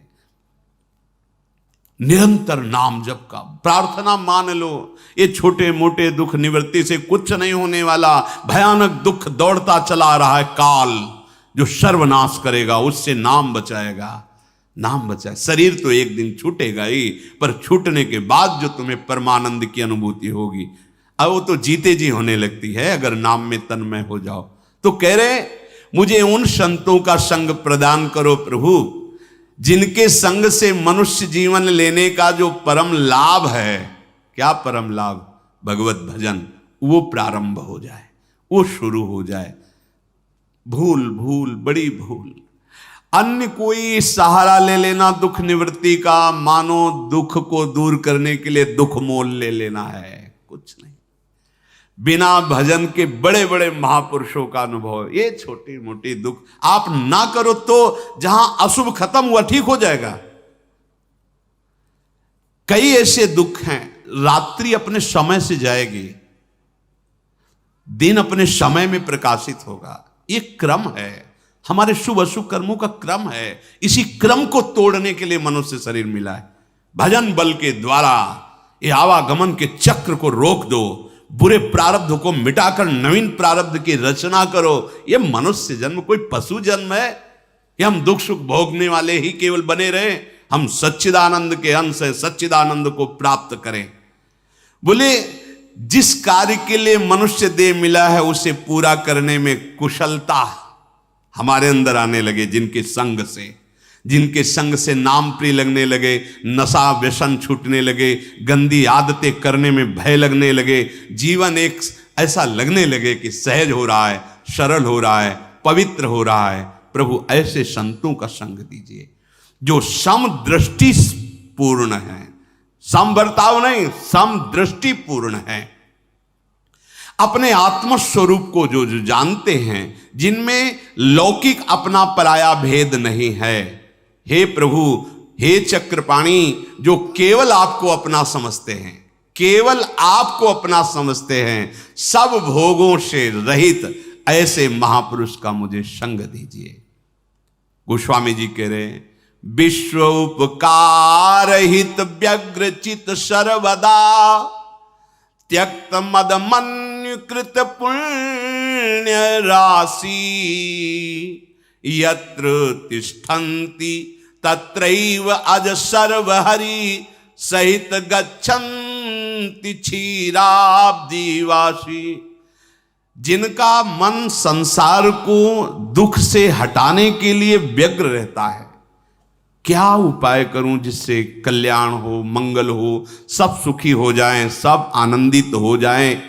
निरंतर नाम जप का प्रार्थना मान लो, ये छोटे मोटे दुख निवृत्ति से कुछ नहीं होने वाला। भयानक दुख दौड़ता चला रहा है काल, जो सर्वनाश करेगा उससे नाम बचाएगा, नाम बचाए। शरीर तो एक दिन छूटेगा ही, पर छूटने के बाद जो तुम्हें परमानंद की अनुभूति होगी, अब वो तो जीते जी होने लगती है अगर नाम में तन्मय हो जाओ। तो कह रहे मुझे उन संतों का संग प्रदान करो प्रभु, जिनके संग से मनुष्य जीवन लेने का जो परम लाभ है, क्या परम लाभ, भगवत भजन, वो प्रारंभ हो जाए, वो शुरू हो जाए। भूल भूल बड़ी भूल, अन्य कोई सहारा ले लेना दुख निवृत्ति का, मानो दुख को दूर करने के लिए दुख मोल ले लेना है। कुछ नहीं। बिना भजन के बड़े बड़े महापुरुषों का अनुभव, ये छोटी मोटी दुख आप ना करो तो जहां अशुभ खत्म हुआ ठीक हो जाएगा। कई ऐसे दुख हैं, रात्रि अपने समय से जाएगी, दिन अपने समय में प्रकाशित होगा। ये क्रम है, हमारे शुभ अशुभ कर्मों का क्रम है। इसी क्रम को तोड़ने के लिए मनुष्य शरीर मिला है। भजन बल के द्वारा ये आवागमन के चक्र को रोक दो, बुरे प्रारब्ध को मिटाकर नवीन प्रारब्ध की रचना करो। ये मनुष्य जन्म कोई पशु जन्म है? ये हम दुख सुख भोगने वाले ही केवल बने रहे? हम सच्चिदानंद के अंश हैं, सच्चिदानंद को प्राप्त करें। बोले जिस कार्य के लिए मनुष्य देह मिला है उसे पूरा करने में कुशलता हमारे अंदर आने लगे। जिनके संग से नाम प्रिय लगने लगे, नशा व्यसन छूटने लगे, गंदी आदतें करने में भय लगने लगे, जीवन एक ऐसा लगने लगे कि सहज हो रहा है, सरल हो रहा है, पवित्र हो रहा है। प्रभु ऐसे संतों का संग दीजिए जो समदृष्टि पूर्ण है, सम बर्ताव नहीं, समदृष्टि पूर्ण है। अपने आत्म स्वरूप को जो जानते हैं, जिनमें लौकिक अपना पराया भेद नहीं है। हे प्रभु, हे चक्रपाणी, जो केवल आपको अपना समझते हैं, केवल आपको अपना समझते हैं, सब भोगों से रहित ऐसे महापुरुष का मुझे संग दीजिए। गोस्वामी जी कह रहे हैं, विश्व उपकार हित व्यग्र चित सर्वदा, त्यक्त मद मन्यु कृत पुण्य राशि, यत्र तिष्ठन्ति तत्रैव अज सर्वहरि, सहित गच्छन्ति क्षीराब्दिवासी। जिनका मन संसार को दुख से हटाने के लिए व्यग्र रहता है, क्या उपाय करूं जिससे कल्याण हो, मंगल हो, सब सुखी हो जाएं, सब आनंदित हो जाएं,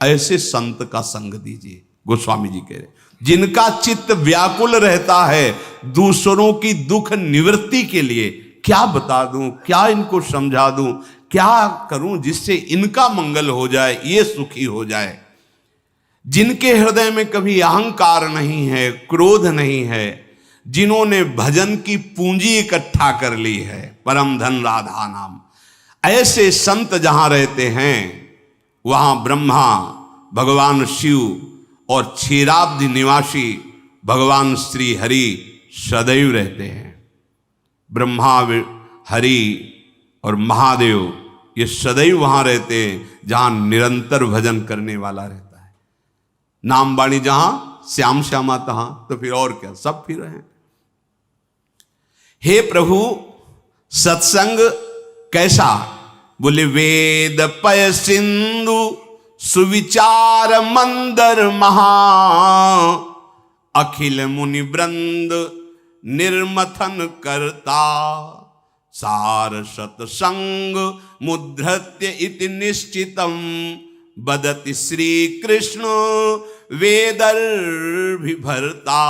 ऐसे संत का संग दीजिए। गोस्वामी जी कह रहे, जिनका चित्त व्याकुल रहता है दूसरों की दुख निवृत्ति के लिए, क्या बता दूं, क्या इनको समझा दूं, क्या करूं जिससे इनका मंगल हो जाए, ये सुखी हो जाए। जिनके हृदय में कभी अहंकार नहीं है, क्रोध नहीं है, जिन्होंने भजन की पूंजी इकट्ठा कर ली है, परम धन राधा नाम, ऐसे संत जहां रहते हैं वहां ब्रह्मा, भगवान शिव और क्षीराब्दि निवासी भगवान श्री हरि सदैव रहते हैं। ब्रह्मा, हरि और महादेव ये सदैव वहां रहते हैं जहां निरंतर भजन करने वाला रहता है। नाम वाणी जहां, श्याम श्यामा तहां, तो फिर और क्या, सब फिर हैं। हे प्रभु, सत्संग कैसा? बोले वेद पय सिंधु सुविचार मंदर महा, अखिल मुनि वृंद निर्मथन करता, सार सत्संग मुद्धृत्य इति निश्चितम, बदति श्री कृष्ण वेदर्भिभर्ता।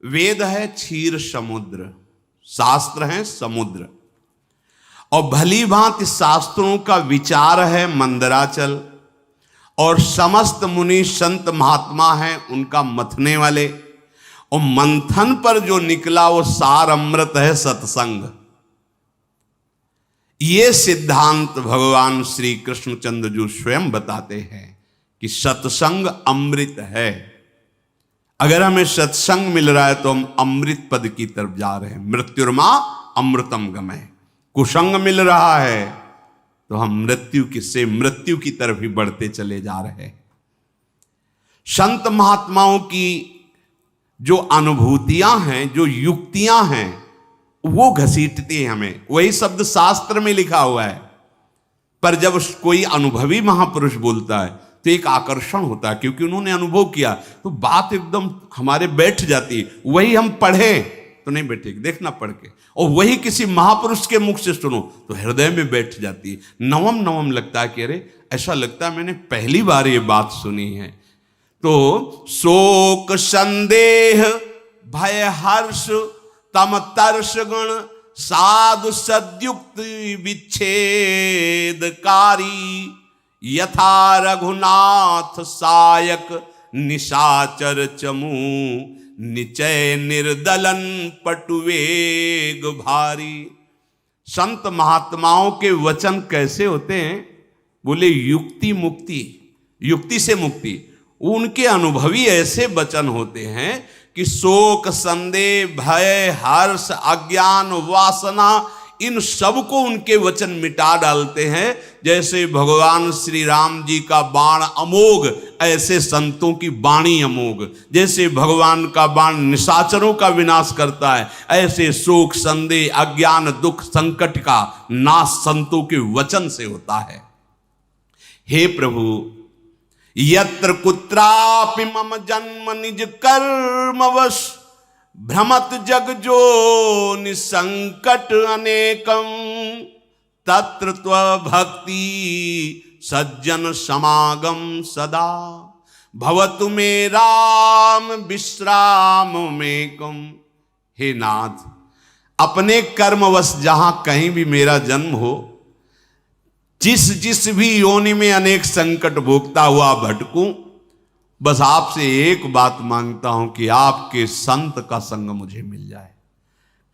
वेद है क्षीर समुद्र, शास्त्र है समुद्र, और भली भांति शास्त्रों का विचार है मंदराचल, और समस्त मुनि संत महात्मा हैं उनका मथने वाले, और मंथन पर जो निकला वो सार अमृत है सत्संग। ये सिद्धांत भगवान श्री कृष्णचंद्र जी स्वयं बताते हैं कि सत्संग अमृत है। अगर हमें सत्संग मिल रहा है तो हम अमृत पद की तरफ जा रहे हैं। मृत्युर्मा अमृतम गमय। कुसंग मिल रहा है तो हम मृत्यु की तरफ ही बढ़ते चले जा रहे हैं। संत महात्माओं की जो अनुभूतियां हैं, जो युक्तियां हैं, वो घसीटती हैं हमें। वही शब्द शास्त्र में लिखा हुआ है, पर जब कोई अनुभवी महापुरुष बोलता है तो एक आकर्षण होता है, क्योंकि उन्होंने अनुभव किया तो बात एकदम हमारे बैठ जाती है। वही हम पढ़े तो नहीं बैठेगी, देखना पढ़ के, और वही किसी महापुरुष के मुख से सुनो तो हृदय में बैठ जाती है। नवम नवम लगता है कि अरे ऐसा लगता है मैंने पहली बार ये बात सुनी है। तो शोक संदेह भय हर्ष तम तर्ष गुण साधु सद्युक्त विच्छेदकारी, यथा रघुनाथ सायक निशाचर चमू, निचय निर्दलन पटुवेग भारी। संत महात्माओं के वचन कैसे होते हैं? बोले युक्ति मुक्ति, युक्ति से मुक्ति। उनके अनुभवी ऐसे वचन होते हैं कि शोक, संदेह, भय, हर्ष, अज्ञान, वासना, इन सब को उनके वचन मिटा डालते हैं। जैसे भगवान श्री राम जी का बाण अमोघ, ऐसे संतों की वाणी अमोघ। जैसे भगवान का बाण निशाचरों का विनाश करता है, ऐसे शोक, संदेह, अज्ञान, दुख, संकट का नाश संतों के वचन से होता है। हे प्रभु, यत्र कुत्रापि मम जन्म निज कर्मवश, भ्रमत जग जो निसंकट अनेकम, तत्र त्वभक्ति सज्जन समागम सदा, भवतु मे राम विश्राम मेकम। हे नाथ, अपने कर्मवश जहां कहीं भी मेरा जन्म हो, जिस भी योनि में अनेक संकट भोगता हुआ भटकूं, बस आपसे एक बात मांगता हूं कि आपके संत का संग मुझे मिल जाए।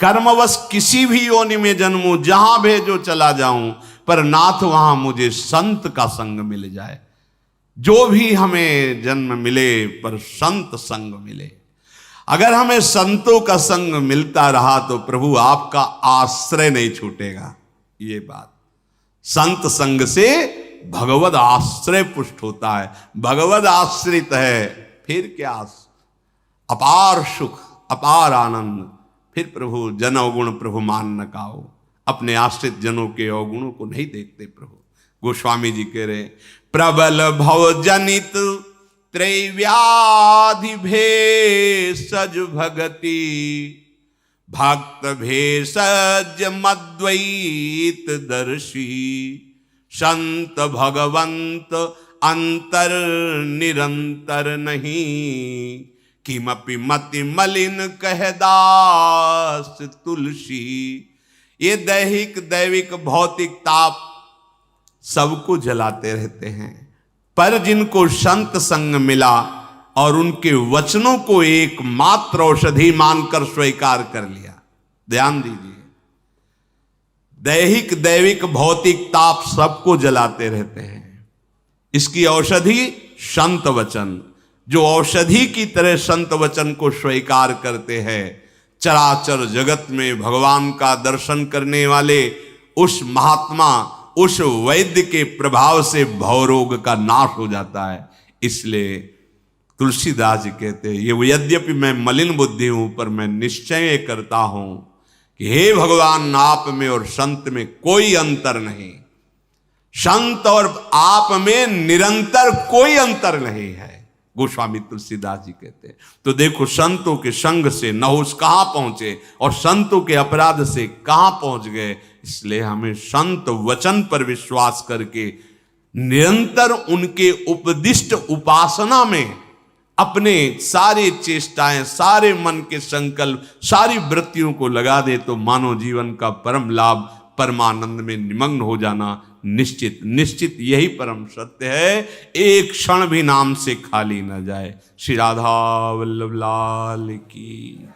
कर्मवश किसी भी योनि में जन्मूं, जहां भेजो चला जाऊं, पर नाथ वहां मुझे संत का संग मिल जाए। जो भी हमें जन्म मिले, पर संत संग मिले। अगर हमें संतों का संग मिलता रहा तो प्रभु आपका आश्रय नहीं छूटेगा। ये बात, संत संग से भगवद आश्रय पुष्ट होता है। भगवद आश्रित है, फिर क्या? अपार सुख, अपार आनंद। फिर प्रभु जन अवगुण प्रभु मान न काओ। अपने आश्रित जनों के अवगुणों को नहीं देखते प्रभु। गोस्वामी जी कह रहे, प्रबल भव जनित त्रैव्याधि भेषज भगति, भक्त भेषज मद्वैत दर्शी, संत भगवंत अंतर निरंतर नहीं, किमपि मति मलिन कह दास तुलसी। ये दैहिक दैविक भौतिक ताप सबको जलाते रहते हैं, पर जिनको संत संग मिला और उनके वचनों को एकमात्र औषधि मानकर स्वीकार कर लिया। ध्यान दीजिए, दैहिक दैविक भौतिक ताप सबको जलाते रहते हैं, इसकी औषधि संत वचन। जो औषधि की तरह संत वचन को स्वीकार करते हैं, चराचर जगत में भगवान का दर्शन करने वाले उस महात्मा, उस वैद्य के प्रभाव से भवरोग का नाश हो जाता है। इसलिए तुलसीदास जी कहते हैं, ये यद्यपि मैं मलिन बुद्धि हूं, पर मैं निश्चय करता हूं कि हे भगवान, आप में और संत में कोई अंतर नहीं। संत और आप में निरंतर कोई अंतर नहीं है। गोस्वामी तुलसीदास जी कहते हैं। तो देखो, संतों के संग से नहुष कहां पहुंचे और संतों के अपराध से कहां पहुंच गए। इसलिए हमें संत वचन पर विश्वास करके निरंतर उनके उपदिष्ट उपासना में अपने सारे चेष्टाएं, सारे मन के संकल्प, सारी वृत्तियों को लगा दे तो मानव जीवन का परम लाभ, परमानंद में निमग्न हो जाना निश्चित निश्चित यही परम सत्य है। एक क्षण भी नाम से खाली न जाए। श्री राधा वल्लभ लाल की।